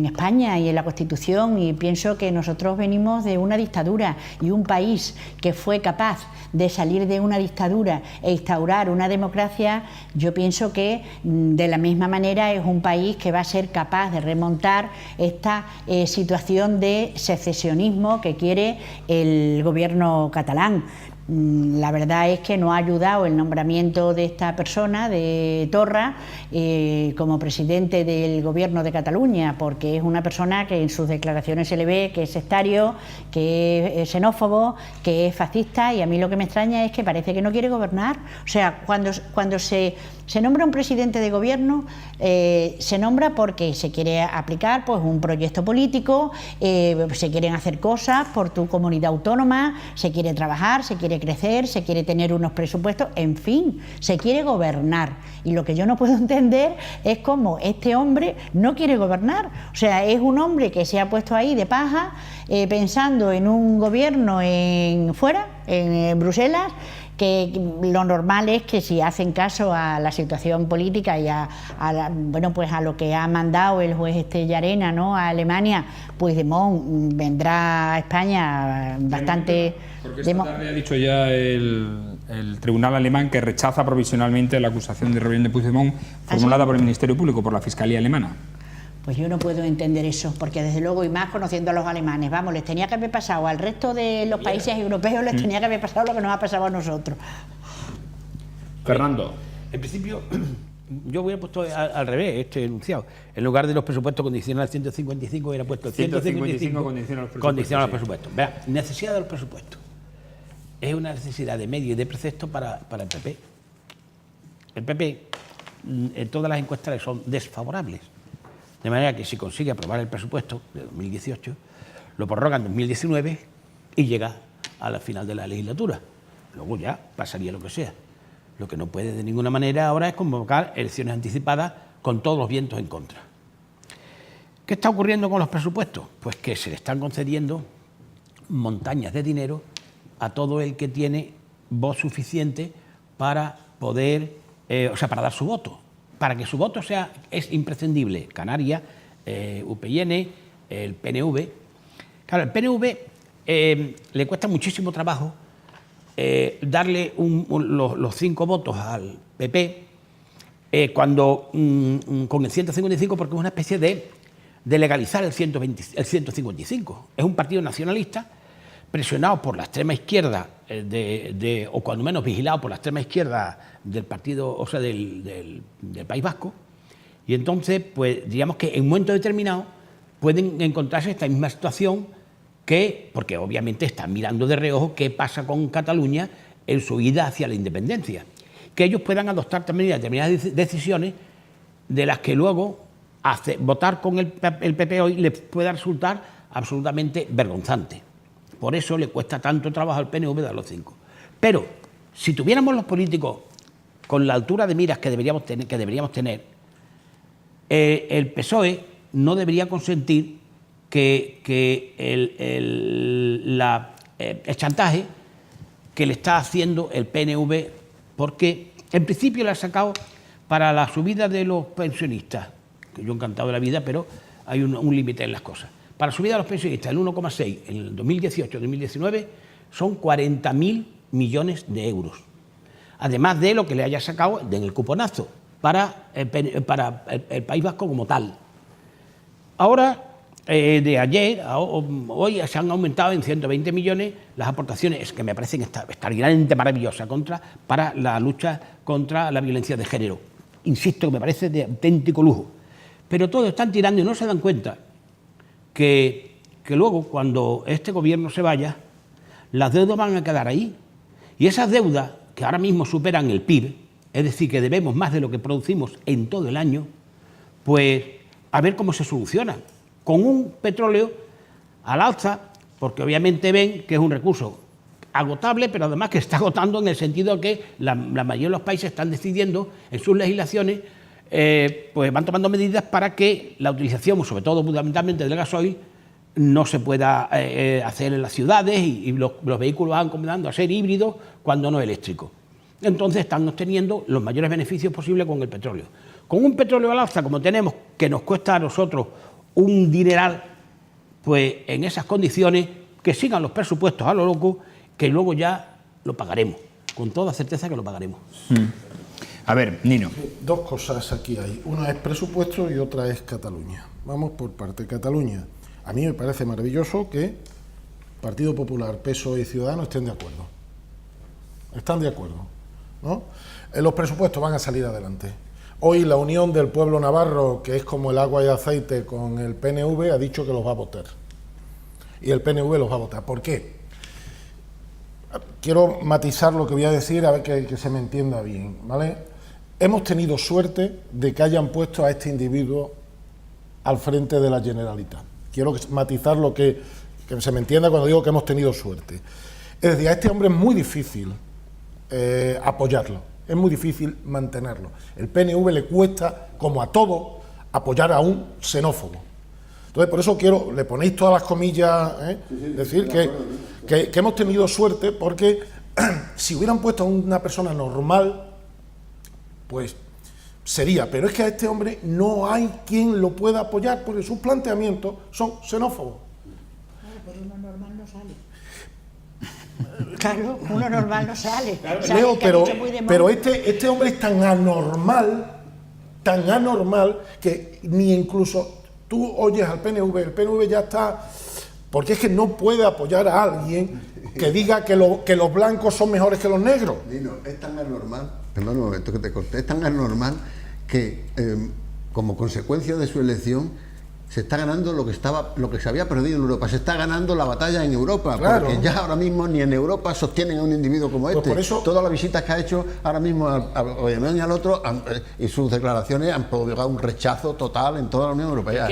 España y en la Constitución, y pienso que nosotros venimos de una dictadura, y un país que fue capaz de salir de una dictadura e instaurar una democracia, yo pienso que de la misma manera es un país que va a ser capaz de remontar esta situación de secesionismo que quiere el gobierno catalán. La verdad es que no ha ayudado el nombramiento de esta persona, de Torra, como presidente del gobierno de Cataluña, porque es una persona que en sus declaraciones se le ve que es sectario, que es xenófobo, que es fascista, y a mí lo que me extraña es que parece que no quiere gobernar. O sea, cuando se nombra un presidente de gobierno, se nombra porque se quiere aplicar pues un proyecto político, se quieren hacer cosas por tu comunidad autónoma, se quiere trabajar, se quiere crecer, se quiere tener unos presupuestos, en fin, se quiere gobernar. Y lo que yo no puedo entender es cómo este hombre no quiere gobernar. O sea, es un hombre que se ha puesto ahí de paja, pensando en un gobierno fuera, en Bruselas, que lo normal es que si hacen caso a la situación política y a lo que ha mandado el juez Llarena, ¿no?, a Alemania, Puigdemont vendrá a España bastante... Porque esta tarde ha dicho ya el tribunal alemán que rechaza provisionalmente la acusación de rebelión de Puigdemont formulada por el Ministerio Público, por la Fiscalía Alemana. Pues yo no puedo entender eso, porque desde luego, y más conociendo a los alemanes, vamos, les tenía que haber pasado al resto de los países europeos, les tenía que haber pasado lo que nos ha pasado a nosotros. Fernando. En principio, yo hubiera puesto al revés este enunciado. En lugar de los presupuestos condicionales 155, hubiera puesto el 155 condiciona los presupuestos. Vea, necesidad de los presupuestos. Es una necesidad de medio y de precepto para el PP. El PP, en todas las encuestas son desfavorables. De manera que si consigue aprobar el presupuesto de 2018, lo prorroga en 2019 y llega a la final de la legislatura. Luego ya pasaría lo que sea. Lo que no puede de ninguna manera ahora es convocar elecciones anticipadas con todos los vientos en contra. ¿Qué está ocurriendo con los presupuestos? Pues que se le están concediendo montañas de dinero a todo el que tiene voz suficiente para poder, para dar su voto. Para que su voto es imprescindible. Canarias, UPyN, el PNV. Claro, el PNV le cuesta muchísimo trabajo darle los 5 votos al PP cuando con el 155, porque es una especie de legalizar el 155. Es un partido nacionalista presionado por la extrema izquierda, o cuando menos vigilado por la extrema izquierda del partido, o sea, del País Vasco, y entonces, pues, digamos que en un momento determinado pueden encontrarse esta misma situación porque obviamente están mirando de reojo qué pasa con Cataluña en su ida hacia la independencia. Que ellos puedan adoptar también determinadas decisiones de las que luego votar con el PP hoy les pueda resultar absolutamente vergonzante. Por eso le cuesta tanto trabajo al PNV dar los 5. Pero si tuviéramos los políticos con la altura de miras que deberíamos tener, el PSOE no debería consentir que el chantaje que le está haciendo el PNV, porque en principio le ha sacado para la subida de los pensionistas, que yo encantado de la vida, pero hay un límite en las cosas. Para la subida de los pensionistas, el 1,6 en el 2018-2019 son 40.000 millones de euros. Además de lo que le haya sacado en el cuponazo para el País Vasco como tal. Ahora, de ayer a hoy se han aumentado en 120 millones las aportaciones, que me parecen extraordinariamente maravillosas, para la lucha contra la violencia de género. Insisto, que me parece de auténtico lujo. Pero todos están tirando y no se dan cuenta que luego, cuando este gobierno se vaya, las deudas van a quedar ahí. Y esas deudas, que ahora mismo superan el PIB, es decir, que debemos más de lo que producimos en todo el año, pues a ver cómo se solucionan. Con un petróleo al alza, porque obviamente ven que es un recurso agotable, pero además que está agotando en el sentido de que la mayoría de los países están decidiendo en sus legislaciones, pues van tomando medidas para que la utilización, sobre todo fundamentalmente del gasoil, no se pueda hacer en las ciudades y los vehículos van comenzando a ser híbridos cuando no eléctricos. Entonces están obteniendo los mayores beneficios posibles con el petróleo. Con un petróleo al alza como tenemos, que nos cuesta a nosotros un dineral, pues en esas condiciones que sigan los presupuestos a lo loco, que luego ya lo pagaremos, con toda certeza que lo pagaremos. A ver, Nino. Dos cosas aquí hay, una es presupuesto y otra es Cataluña. Vamos por parte. Cataluña. A mí me parece maravilloso que Partido Popular, PSOE y Ciudadanos estén de acuerdo. Están de acuerdo, ¿no? Los presupuestos van a salir adelante. Hoy la Unión del Pueblo Navarro, que es como el agua y aceite con el PNV, ha dicho que los va a votar. Y el PNV los va a votar. ¿Por qué? Quiero matizar lo que voy a decir, a ver que se me entienda bien, ¿vale? Hemos tenido suerte de que hayan puesto a este individuo al frente de la Generalitat. Quiero matizar lo que se me entienda cuando digo que hemos tenido suerte. Es decir, a este hombre es muy difícil apoyarlo, es muy difícil mantenerlo. El PNV le cuesta, como a todo, apoyar a un xenófobo. Entonces, por eso le ponéis todas las comillas, decir que hemos tenido suerte, porque si hubieran puesto a una persona normal, pues sería, pero es que a este hombre no hay quien lo pueda apoyar, porque sus planteamientos son xenófobos. Claro, pero uno normal no sale. Claro, uno normal no sale. Leo, pero este hombre es tan anormal, que ni incluso tú oyes al PNV, el PNV ya está, porque es que no puede apoyar a alguien que diga que los blancos son mejores que los negros. Dino, es tan anormal, perdón un momento que te corté, es tan anormal que como consecuencia de su elección se está ganando lo que se había perdido en Europa, se está ganando la batalla en Europa, claro. Porque ya ahora mismo ni en Europa sostienen a un individuo como pues este. Por eso, todas las visitas que ha hecho ahora mismo a Yemen y al otro y sus declaraciones han provocado un rechazo total en toda la Unión Europea.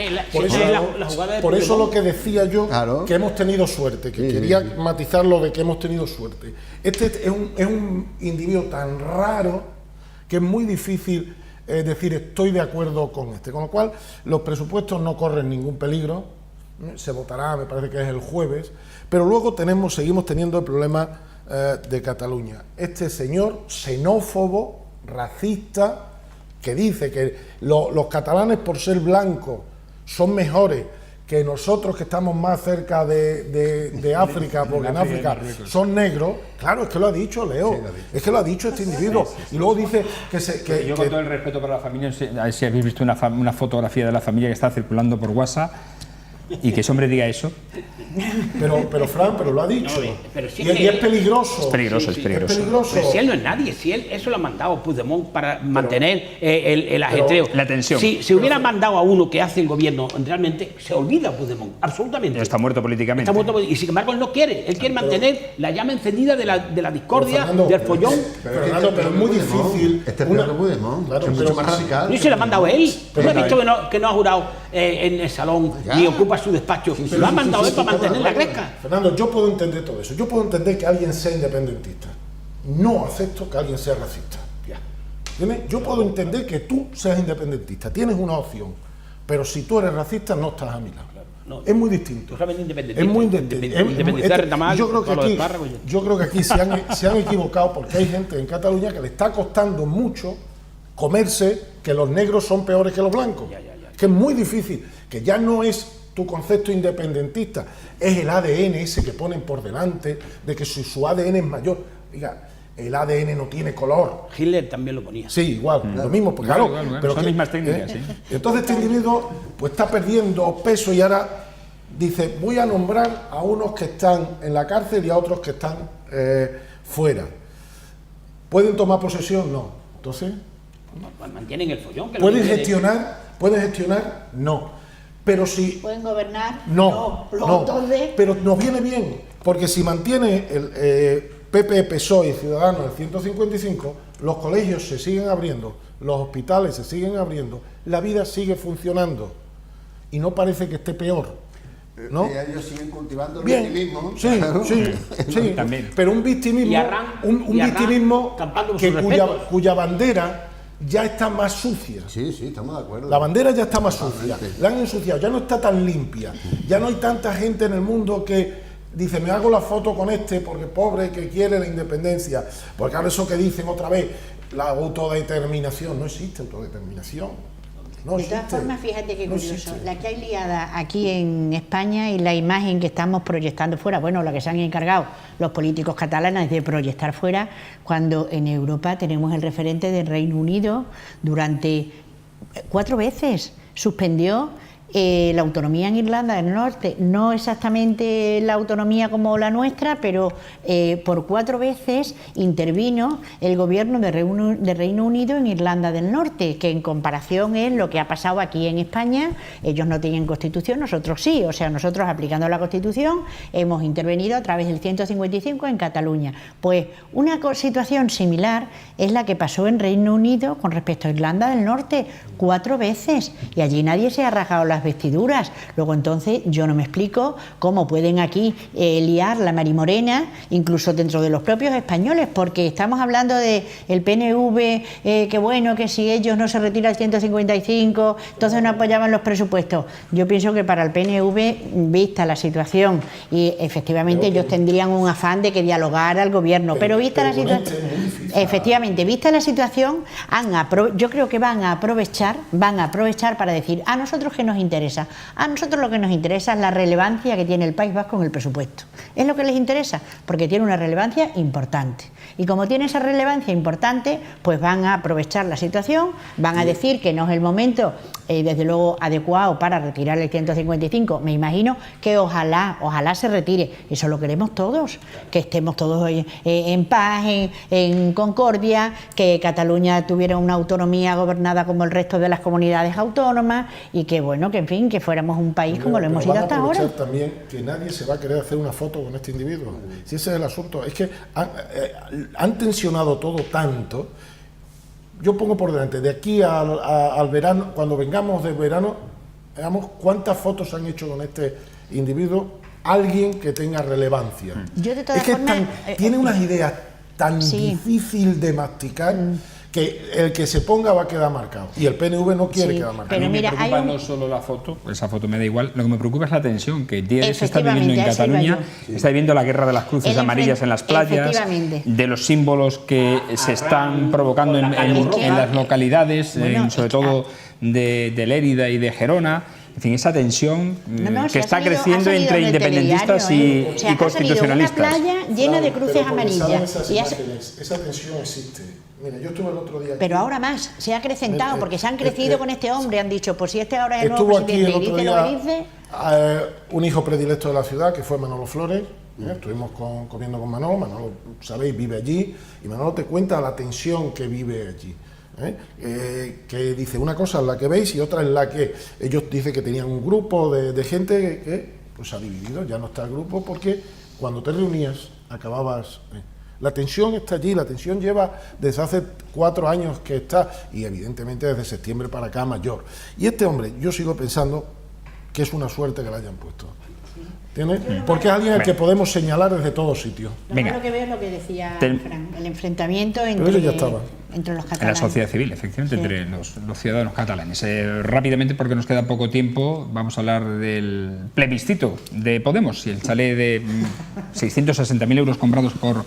Por eso lo que decía yo, claro, que hemos tenido suerte, que quería matizar lo de que hemos tenido suerte. Este es un individuo tan raro que es muy difícil decir estoy de acuerdo con este, con lo cual los presupuestos no corren ningún peligro, se votará, me parece que es el jueves, pero luego seguimos teniendo el problema de Cataluña. Este señor xenófobo, racista, que dice que los catalanes por ser blancos son mejores que nosotros que estamos más cerca de África, porque en África son negros. Claro, es que lo ha dicho Leo, es que lo ha dicho este individuo. Y luego dice que yo con todo el respeto para la familia, a ver si habéis visto una fotografía de la familia que está circulando por WhatsApp, Y que ese hombre diga eso. Pero Fran, pero lo ha dicho. No, pero sí y que- es peligroso. Es peligroso, es peligroso. Es peligroso. Pero si él no es nadie, si él eso lo ha mandado Puigdemont para mantener el ajetreo. la tensión. Si hubiera mandado a uno que hace el gobierno, realmente se olvida Puigdemont, absolutamente. Está muerto políticamente. Está muerto, y sin embargo él no quiere, él quiere mantener la llama encendida de la discordia, Fernando, del follón. Fernando, pero es muy difícil. Este es peor que Puigdemont, Claro, es mucho pero más radical. Y se lo ha mandado él. ¿No has visto Pero- que no ha jurado en el salón y ocupa su despacho? Lo ha mandado él para mantener la gresca. Fernando, yo puedo entender todo eso. Yo puedo entender que alguien sea independentista. No acepto que alguien sea racista. Ya. ¿Entiendes? Yo puedo entender que tú seas independentista. Tienes una opción. Pero si tú eres racista, no estás a mi lado. No. Es muy distinto. Tú sabes independentista. Es muy distinto. Independentista está mal, Yo creo todos los que espárragos. aquí se han equivocado porque hay gente en Cataluña que le está costando mucho comerse que los negros son peores que los blancos. Ya. Que es muy difícil, que ya no es tu concepto independentista, es el ADN ese que ponen por delante, de que su ADN es mayor. Oiga, el ADN no tiene color. Hitler también lo ponía. Sí, igual, lo mismo, pues claro. Claro, pero son que- mismas técnicas, sí. Entonces este individuo pues está perdiendo peso y ahora dice, voy a nombrar a unos que están en la cárcel y a otros que están fuera. ¿Pueden tomar posesión? No. Entonces, Mantienen el follón. Que lo ¿pueden que quiere- gestionar? No. Pero si ¿Pueden gobernar? no, Entonces, pero nos viene bien, porque si mantiene el PP, PSOE y Ciudadanos el 155, los colegios se siguen abriendo, los hospitales se siguen abriendo, la vida sigue funcionando y no parece que esté peor, ¿no? Y ellos siguen cultivando el Bien, victimismo. sí, sí, También. pero un victimismo, Y Arran- un y Arran victimismo campando por que sus cuya, respetos. cuya bandera ya está más sucia. Sí, estamos de acuerdo. La bandera ya está más sucia, Totalmente. la han ensuciado, ya no está tan limpia, ya no hay tanta gente en el mundo que dice, me hago la foto con este porque pobre que quiere la independencia, porque ahora eso que dicen otra vez, la autodeterminación, no existe autodeterminación. No de todas existe. formas, fíjate qué No curioso, existe. la que hay liada aquí en España y la imagen que estamos proyectando fuera, bueno, la que se han encargado los políticos catalanes de proyectar fuera, cuando en Europa tenemos el referente del Reino Unido durante 4 veces suspendió la autonomía en Irlanda del Norte, no exactamente la autonomía como la nuestra, pero por 4 veces intervino el gobierno de Reino Unido en Irlanda del Norte, que en comparación es lo que ha pasado aquí en España. Ellos no tienen constitución, nosotros sí, o sea, nosotros aplicando la constitución hemos intervenido a través del 155 en Cataluña. Pues una situación similar es la que pasó en Reino Unido con respecto a Irlanda del Norte, 4 veces, y allí nadie se ha rajado las vestiduras. Luego entonces yo no me explico cómo pueden aquí liar la marimorena, incluso dentro de los propios españoles, porque estamos hablando de el PNV, que bueno, que si ellos no se retira el 155, entonces no apoyaban los presupuestos. Yo pienso que para el PNV, vista la situación, y efectivamente ellos tendrían un afán de que dialogara el gobierno, pero vista la situación, efectivamente, vista la situación, yo creo que van a aprovechar para decir, a nosotros qué nos interesa, a nosotros lo que nos interesa es la relevancia que tiene el País Vasco en el presupuesto, es lo que les interesa, porque tiene una relevancia importante, y como tiene esa relevancia importante, pues van a aprovechar la situación, van a decir que no es el momento, desde luego adecuado para retirar el 155, me imagino que ojalá se retire, eso lo queremos todos, que estemos todos en paz, en concordia, que Cataluña tuviera una autonomía gobernada como el resto de las comunidades autónomas y que bueno, que en fin, que fuéramos un país como lo hemos sido hasta ahora. Van a aprovechar también que nadie se va a querer hacer una foto con este individuo. Si ese es el asunto, es que han tensionado todo tanto. Yo pongo por delante, de aquí al verano, cuando vengamos del verano, veamos cuántas fotos han hecho con este individuo, alguien que tenga relevancia. Yo de todas es que formas, tiene unas ideas tan sí. difícil de masticar que el que se ponga va a quedar marcado. Y el PNV no quiere Sí, quedar marcado. pero A mí mira, me preocupa hay un- no solo la foto, esa foto me da igual, lo que me preocupa es la tensión que se está viviendo en Efectivamente, a eso iba Cataluña, yo. está viviendo la guerra de las cruces El amarillas en las playas, efectivamente. de los símbolos que se están provocando en las localidades, Bueno, sobre es que- todo de Lérida y de Gerona. En fin, esa tensión No, que si ha está salido- creciendo ha salido entre en el independentistas telediario, y O sea, ha salido constitucionalistas. una playa llena de cruces Pero porque saben amarillas. esas Y imágenes, esa tensión existe. Mira, yo estuve el otro día aquí. pero ahora más, se ha acrecentado, porque se han crecido con este hombre, han dicho, pues si este ahora es el nuevo Estuvo aquí presidente el y otro dice lo que día dice... un hijo predilecto de la ciudad, que fue Manolo Flores. Estuvimos comiendo con Manolo. Manolo, sabéis, vive allí, y Manolo te cuenta la tensión que vive allí. Que dice, una cosa es la que veis y otra es la que ellos dicen que tenían un grupo de gente que pues se ha dividido, ya no está el grupo, porque cuando te reunías acababas... La tensión está allí, la tensión lleva desde hace 4 años que está, y evidentemente desde septiembre para acá mayor. Y este hombre, yo sigo pensando que es una suerte que le hayan puesto. ¿Entiendes? Porque es alguien al que podemos señalar desde todos sitios. Lo que veo es lo que decía Fran, el enfrentamiento entre los catalanes. En la sociedad civil, efectivamente, sí. Entre los ciudadanos catalanes. Rápidamente, porque nos queda poco tiempo, vamos a hablar del plebiscito de Podemos. Y el chalet de 660.000 euros comprados por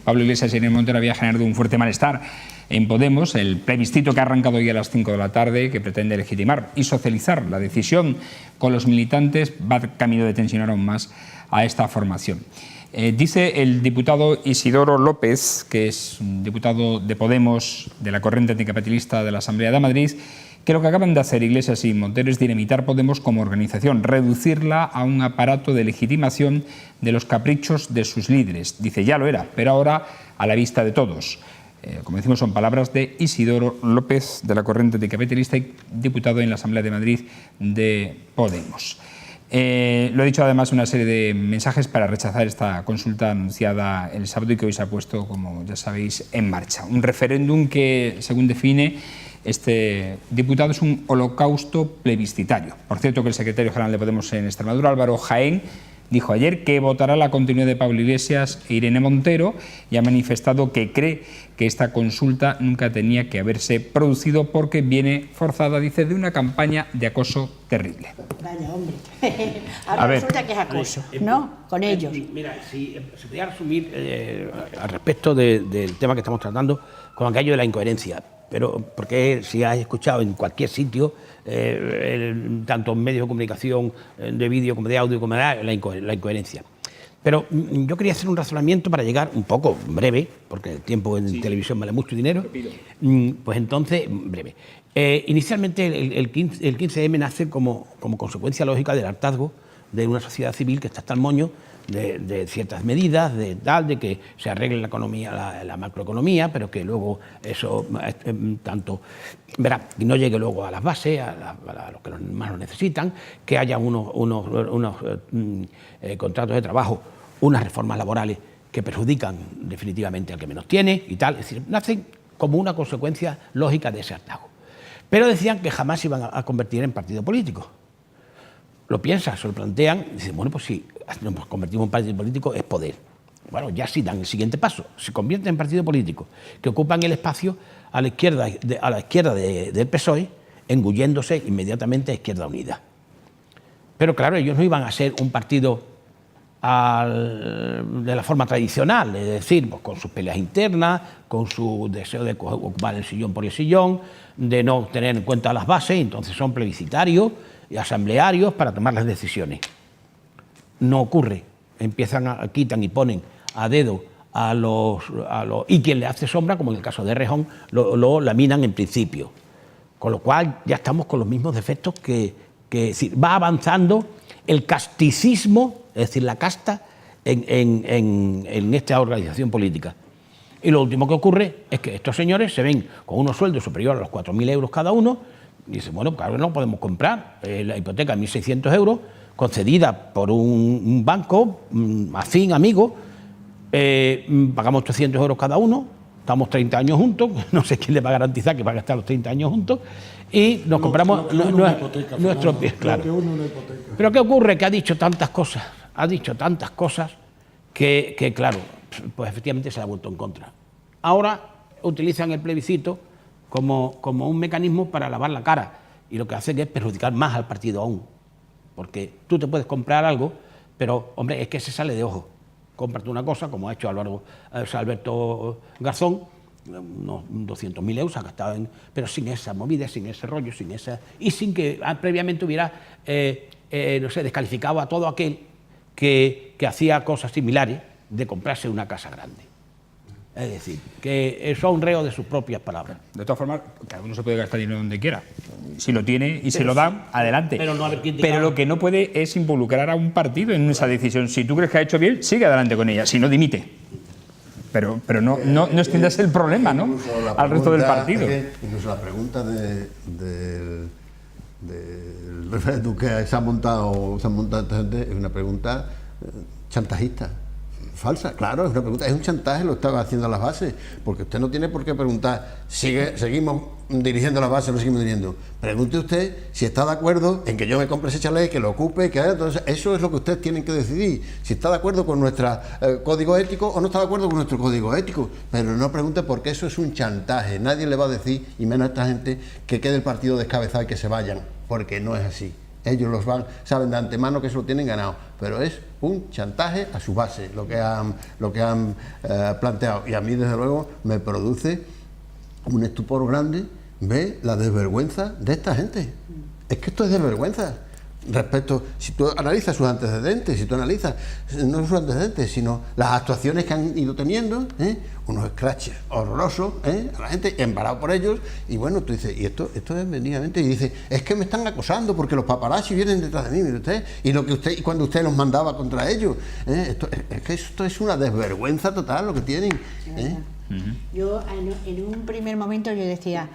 Pablo Iglesias y Irene Montero había generado un fuerte malestar en Podemos. El plebiscito que ha arrancado hoy a las 5 de la tarde, que pretende legitimar y socializar la decisión con los militantes, va camino de tensionar aún más a esta formación. Dice el diputado Isidoro López, que es un diputado de Podemos, de la corriente anticapitalista de la Asamblea de Madrid, que lo que acaban de hacer Iglesias y Montero es dinamitar Podemos como organización, reducirla a un aparato de legitimación de los caprichos de sus líderes. Dice, ya lo era, pero ahora a la vista de todos. Como decimos, son palabras de Isidoro López, de la corriente anticapitalista y diputado en la Asamblea de Madrid de Podemos. Lo he dicho además una serie de mensajes para rechazar esta consulta anunciada el sábado y que hoy se ha puesto, como ya sabéis, en marcha. Un referéndum que, según define este diputado, es un holocausto plebiscitario. Por cierto, que el secretario general de Podemos en Extremadura, Álvaro Jaén, dijo ayer que votará la continuidad de Pablo Iglesias e Irene Montero y ha manifestado que cree que esta consulta nunca tenía que haberse producido porque viene forzada, dice, de una campaña de acoso terrible. Vaya, hombre. Ahora resulta que es acoso, ¿no? Con ellos. Mira, si se podría resumir al respecto del tema que estamos tratando con aquello de la incoherencia. Pero porque si has escuchado en cualquier sitio, tanto en medios de comunicación, de vídeo como de audio, como de la incoherencia. Pero yo quería hacer un razonamiento para llegar un poco breve, porque el tiempo en televisión vale mucho dinero. Pues entonces, breve. Inicialmente el 15M nace como consecuencia lógica del hartazgo de una sociedad civil que está hasta el moño de ciertas medidas, de que se arregle la economía, la macroeconomía, pero que luego eso tanto, verá, y no llegue luego a las bases, a los que más lo necesitan, que haya unos contratos de trabajo, unas reformas laborales que perjudican definitivamente al que menos tiene y tal. Es decir, nacen como una consecuencia lógica de ese hartazgo. Pero decían que jamás se iban a convertir en partido político. Lo piensan, se lo plantean y dicen, bueno, pues si nos convertimos en partido político es poder. Bueno, ya sí dan el siguiente paso, se convierten en partido político, que ocupan el espacio a la izquierda del PSOE, engulléndose inmediatamente a Izquierda Unida. Pero claro, ellos no iban a ser un partido de la forma tradicional, es decir, pues con sus peleas internas, con su deseo de ocupar el sillón por el sillón, de no tener en cuenta las bases, entonces son plebiscitarios y asamblearios para tomar las decisiones. No ocurre, quitan y ponen a dedo y quien le hace sombra, como en el caso de Rejón, lo laminan en principio. Con lo cual ya estamos con los mismos defectos que va avanzando el casticismo, es decir, la casta en esta organización política. Y lo último que ocurre es que estos señores se ven con unos sueldos superiores a los 4.000 euros cada uno y dicen, bueno, claro, no podemos comprar la hipoteca de 1.600 euros concedida por un banco afín, amigo, pagamos 300 euros cada uno, estamos 30 años juntos, no sé quién le va a garantizar que va a gastar los 30 años juntos, y nos compramos nuestro pie, claro. Pero ¿qué ocurre? Que ha dicho tantas cosas que claro, pues efectivamente se ha vuelto en contra. Ahora utilizan el plebiscito como un mecanismo para lavar la cara, y lo que hacen es perjudicar más al partido aún, porque tú te puedes comprar algo, pero hombre, es que se sale de ojo. Cómprate una cosa, como ha hecho Alberto Garzón, unos 200.000 euros ha gastado pero sin esa movida, sin ese rollo, y sin que previamente hubiera no sé, descalificado a todo aquel que hacía cosas similares de comprarse una casa grande. Es decir, que son reos de sus propias palabras. De todas formas, cada uno se puede gastar dinero donde quiera. Si lo tiene y se lo dan, adelante. Pero no haber criticado. Pero lo que no puede es involucrar a un partido en esa decisión. Si tú crees que ha hecho bien, sigue adelante con ella. Si no, dimite. Pero no extiendas el problema, ¿no?, al resto del partido. Incluso la pregunta del referéndum que se ha montado esta gente es una pregunta chantajista. Falsa, claro, es una pregunta, es un chantaje, lo estaba haciendo a las bases, porque usted no tiene por qué preguntar, seguimos dirigiendo las bases, no seguimos dirigiendo. Pregunte usted si está de acuerdo en que yo me compre ese chalet, que lo ocupe, que entonces eso es lo que ustedes tienen que decidir, si está de acuerdo con nuestro código ético o no está de acuerdo con nuestro código ético, pero no pregunte porque eso es un chantaje, nadie le va a decir, y menos a esta gente, que quede el partido descabezado y que se vayan, porque no es así. Ellos saben de antemano que eso lo tienen ganado, pero es un chantaje a su base lo que han planteado, y a mí desde luego me produce un estupor grande ver la desvergüenza de esta gente. Es que esto es desvergüenza. Respecto, si tú analizas sus antecedentes, no sus antecedentes, sino las actuaciones que han ido teniendo, unos scratches horrorosos, a la gente embarado por ellos, y bueno, tú dices, y esto es venidamente, y dice, es que me están acosando porque los paparazzi vienen detrás de mí, mire usted, y cuando usted los mandaba contra ellos, es que esto es una desvergüenza total lo que tienen. Yo en un primer momento yo decía,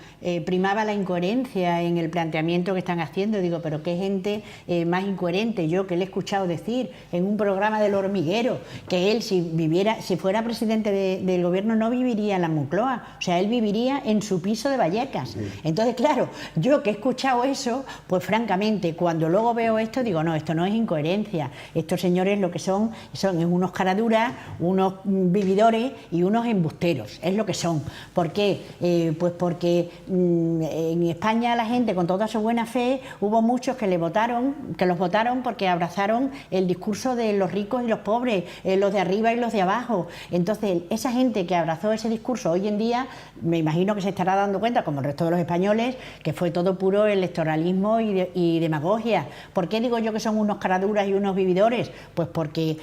primaba la incoherencia en el planteamiento que están haciendo, digo, pero qué gente más incoherente, yo que le he escuchado decir en un programa del Hormiguero, que él si fuera presidente del gobierno no viviría en la Moncloa, o sea, él viviría en su piso de Vallecas. Sí. Entonces, claro, yo que he escuchado eso, pues francamente, cuando luego veo esto, digo, no, esto no es incoherencia, estos señores lo que son unos caraduras, unos vividores y unos embusteros. Es lo que son. ¿Por qué? Pues porque en España la gente, con toda su buena fe, hubo muchos que los votaron porque abrazaron el discurso de los ricos y los pobres, los de arriba y los de abajo. Entonces, esa gente que abrazó ese discurso hoy en día, me imagino que se estará dando cuenta, como el resto de los españoles, que fue todo puro electoralismo y demagogia. ¿Por qué digo yo que son unos caraduras y unos vividores? Pues porque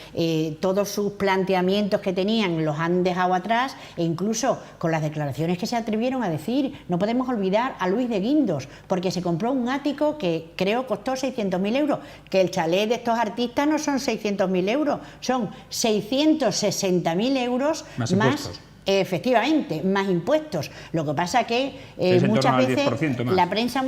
todos sus planteamientos que tenían los han dejado atrás, e incluso con las declaraciones que se atrevieron a decir. No podemos olvidar a Luis de Guindos, porque se compró un ático que creo costó 600.000 euros, que el chalet de estos artistas no son 600.000 euros, son 660.000 euros más efectivamente, más impuestos. Lo que pasa que muchas veces la prensa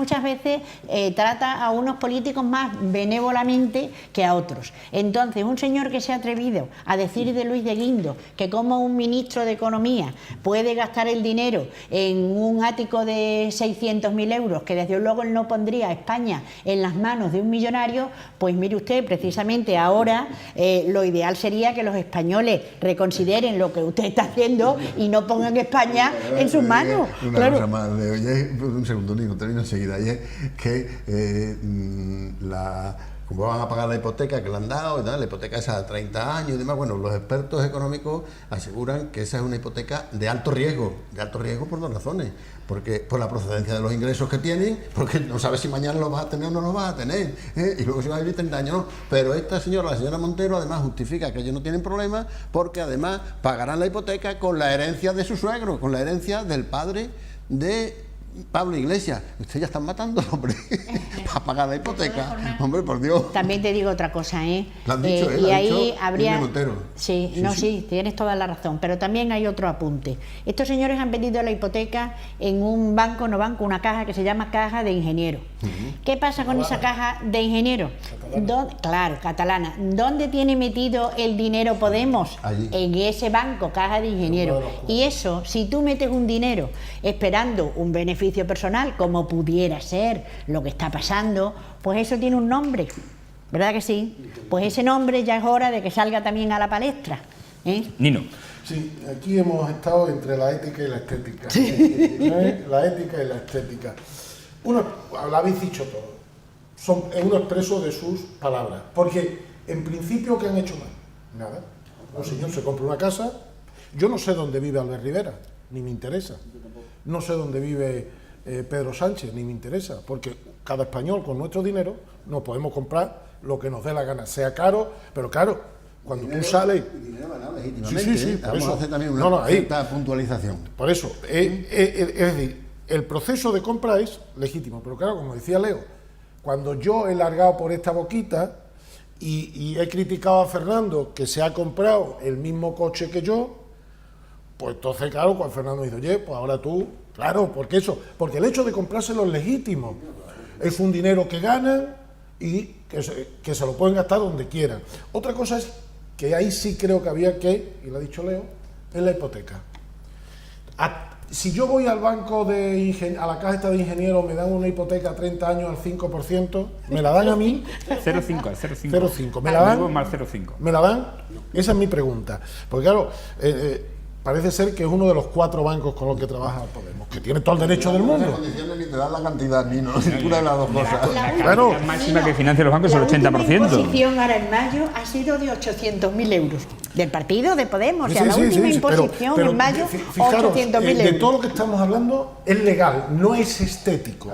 trata a unos políticos más benévolamente que a otros. Entonces, un señor que se ha atrevido a decir de Luis de Guindos que como un ministro de Economía puede gastar el dinero en un ático de 600.000 euros, que desde luego él no pondría a España en las manos de un millonario, pues mire usted, precisamente ahora lo ideal sería que los españoles reconsideren lo que usted está haciendo y no pongan España en sus manos. Una cosa más, Leo, un segundo, Nico, termino enseguida, y es que como van a pagar la hipoteca que le han dado, ¿no? La hipoteca esa de 30 años y demás, bueno, los expertos económicos aseguran que esa es una hipoteca de alto riesgo por dos razones, porque por la procedencia de los ingresos que tienen, porque no sabes si mañana los vas a tener o no los vas a tener, y luego si vas a vivir 30 años, no. Pero esta señora, la señora Montero, además justifica que ellos no tienen problemas, porque además pagarán la hipoteca con la herencia de su suegro, con la herencia del padre de Pablo Iglesias. Ustedes ya están matando, hombre, para pagar la hipoteca. Hombre, por Dios. También te digo otra cosa, Lo han dicho, y ahí habría... Sí, tienes toda la razón, pero también hay otro apunte. Estos señores han vendido la hipoteca en un una caja que se llama Caja de Ingenieros. ¿Qué pasa con esa caja de ingenieros? Catalana. ¿Dónde tiene metido el dinero Podemos? Allí. En ese banco, Caja de Ingenieros. Y eso, si tú metes un dinero esperando un beneficio personal, como pudiera ser lo que está pasando, pues eso tiene un nombre, ¿verdad que sí? Pues ese nombre ya es hora de que salga también a la palestra. Nino. Sí, aquí hemos estado entre la ética y la estética. La ética y la estética. Lo habéis dicho todo. Es un expreso de sus palabras. Porque, en principio, ¿qué han hecho mal? Nada. Un señor se compra una casa. Yo no sé dónde vive Albert Rivera, ni me interesa. No sé dónde vive Pedro Sánchez, ni me interesa. Porque cada español, con nuestro dinero, nos podemos comprar lo que nos dé la gana. Sea caro, pero claro, Cuando tú sales... Dinero ganado legítimamente. Sí, por Vamos eso. a hacer también una ahí. cierta puntualización. Por eso, es decir, el proceso de compra es legítimo, pero claro, como decía Leo, cuando yo he largado por esta boquita y he criticado a Fernando que se ha comprado el mismo coche que yo, pues entonces, claro, cuando Fernando dice, oye, pues ahora tú, claro, porque el hecho de comprárselo es legítimo, es un dinero que ganan y que se lo pueden gastar donde quieran. Otra cosa es que ahí sí creo que había que, y lo ha dicho Leo, es la hipoteca. Si yo voy al banco a la caja de ingenieros, me dan una hipoteca a 30 años al 5%, ¿me la dan a mí? 0,5. 0,5. ¿Me la dan? Más 0,5. ¿Me la dan? Esa es mi pregunta. Porque claro, parece ser que es uno de los 4 bancos con los que trabaja Podemos, que tiene todo el derecho del mundo. Las condiciones ni te dan la cantidad, ni ninguna de las dos cosas. Claro. La máxima que financia los bancos es el 80%. La última imposición ahora en mayo ha sido de 800.000 euros. Del partido de Podemos. O sea, la última imposición en mayo, 800.000 euros. De todo lo que estamos hablando es legal, no es estético.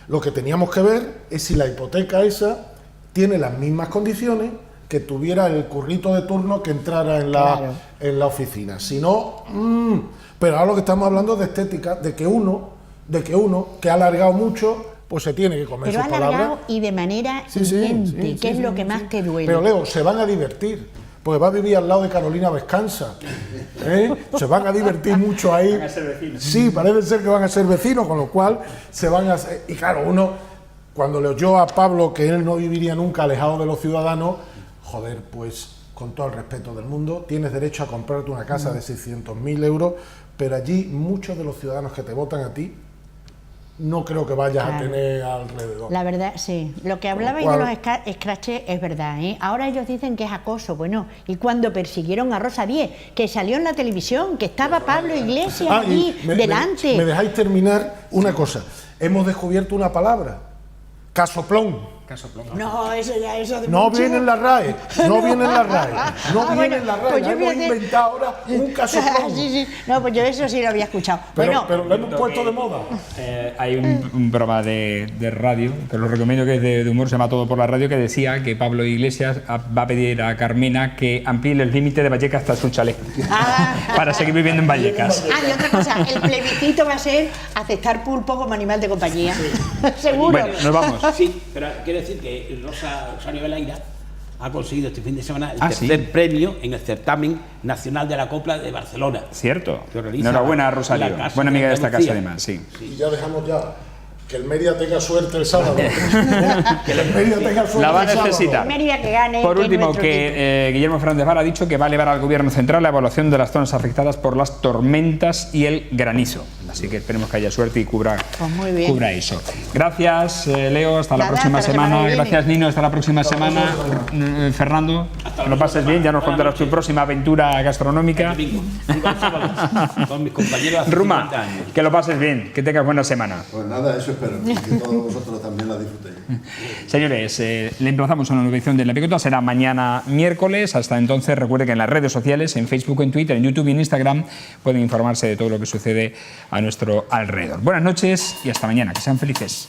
Lo que teníamos que ver es si la hipoteca esa tiene las mismas condiciones que tuviera el currito de turno que entrara en la oficina. Si no, pero ahora lo que estamos hablando es de estética, de que uno que ha alargado mucho, pues se tiene que comer sus palabras. Pero ha alargado y de manera evidente, que es lo que más te duele. Pero Leo, se van a divertir, porque va a vivir al lado de Carolina Vescanza. Se van a divertir mucho ahí. Van a ser vecinos. Sí, parece ser que van a ser vecinos, con lo cual se van a... Y claro, uno, cuando le oyó a Pablo que él no viviría nunca alejado de los ciudadanos, joder, pues con todo el respeto del mundo, tienes derecho a comprarte una casa de 600.000 euros, pero allí muchos de los ciudadanos que te votan a ti no creo que vayas a tener alrededor. La verdad, sí. Lo que hablabais de los scratches es verdad, ¿eh? Ahora ellos dicen que es acoso. Bueno, y cuando persiguieron a Rosa Díez, que salió en la televisión, que estaba Pablo Iglesias allí delante. Me dejáis terminar una cosa. Hemos descubierto una palabra. Casoplón. No, eso ya, eso de No mucho. viene en la RAE, no viene en la RAE, no viene bueno, en la RAE, pues yo voy a hemos hacer- inventado ahora un casoplón. Sí. No, pues yo eso sí lo había escuchado. Pero lo hemos Lo puesto que- de moda. Hay un programa de radio, que lo recomiendo, que es de humor, se llama Todo por la Radio, que decía que Pablo Iglesias va a pedir a Carmena que amplíe el límite de Vallecas hasta su chalet, para seguir viviendo en Vallecas. Ah, y otra cosa, el plebiscito va a ser aceptar pulpo como animal de compañía. Seguro. Bueno, nos vamos. Sí, pero quiero decir que Rosario Velaira ha conseguido este fin de semana el ¿sí? tercer premio en el certamen nacional de la copla de Barcelona. Cierto. Que organiza Enhorabuena, la Rosario. Casa Buena amiga de esta casa, Andalucía. además, sí. Y ya dejamos ya que el Mérida tenga suerte el sábado. Que el Mérida tenga suerte La va a el sábado. necesitar. Mérida que gane. Por que es último, nuestro que Guillermo Fernández Vara ha dicho que va a elevar al Gobierno Central la evaluación de las zonas afectadas por las tormentas y el granizo. Así que esperemos que haya suerte y cubra eso. Gracias, Leo. Hasta la Nada, próxima hasta la semana semana. que viene. Gracias, Nino. Hasta la próxima semana. Fernando, lo pases bien. Ya nos contarás tu próxima aventura gastronómica. Domingo, el sábado, con mis compañeros hace Ruma, 50 años. que lo pases bien. Que tengas buena semana. Pues nada, eso espero, y que todos vosotros también la disfrutéis. Señores, le emplazamos a una nueva edición de La Picota. Será mañana miércoles. Hasta entonces, recuerde que en las redes sociales, en Facebook, en Twitter, en YouTube y en Instagram, pueden informarse de todo lo que sucede a nuestro alrededor. Buenas noches y hasta mañana. Que sean felices.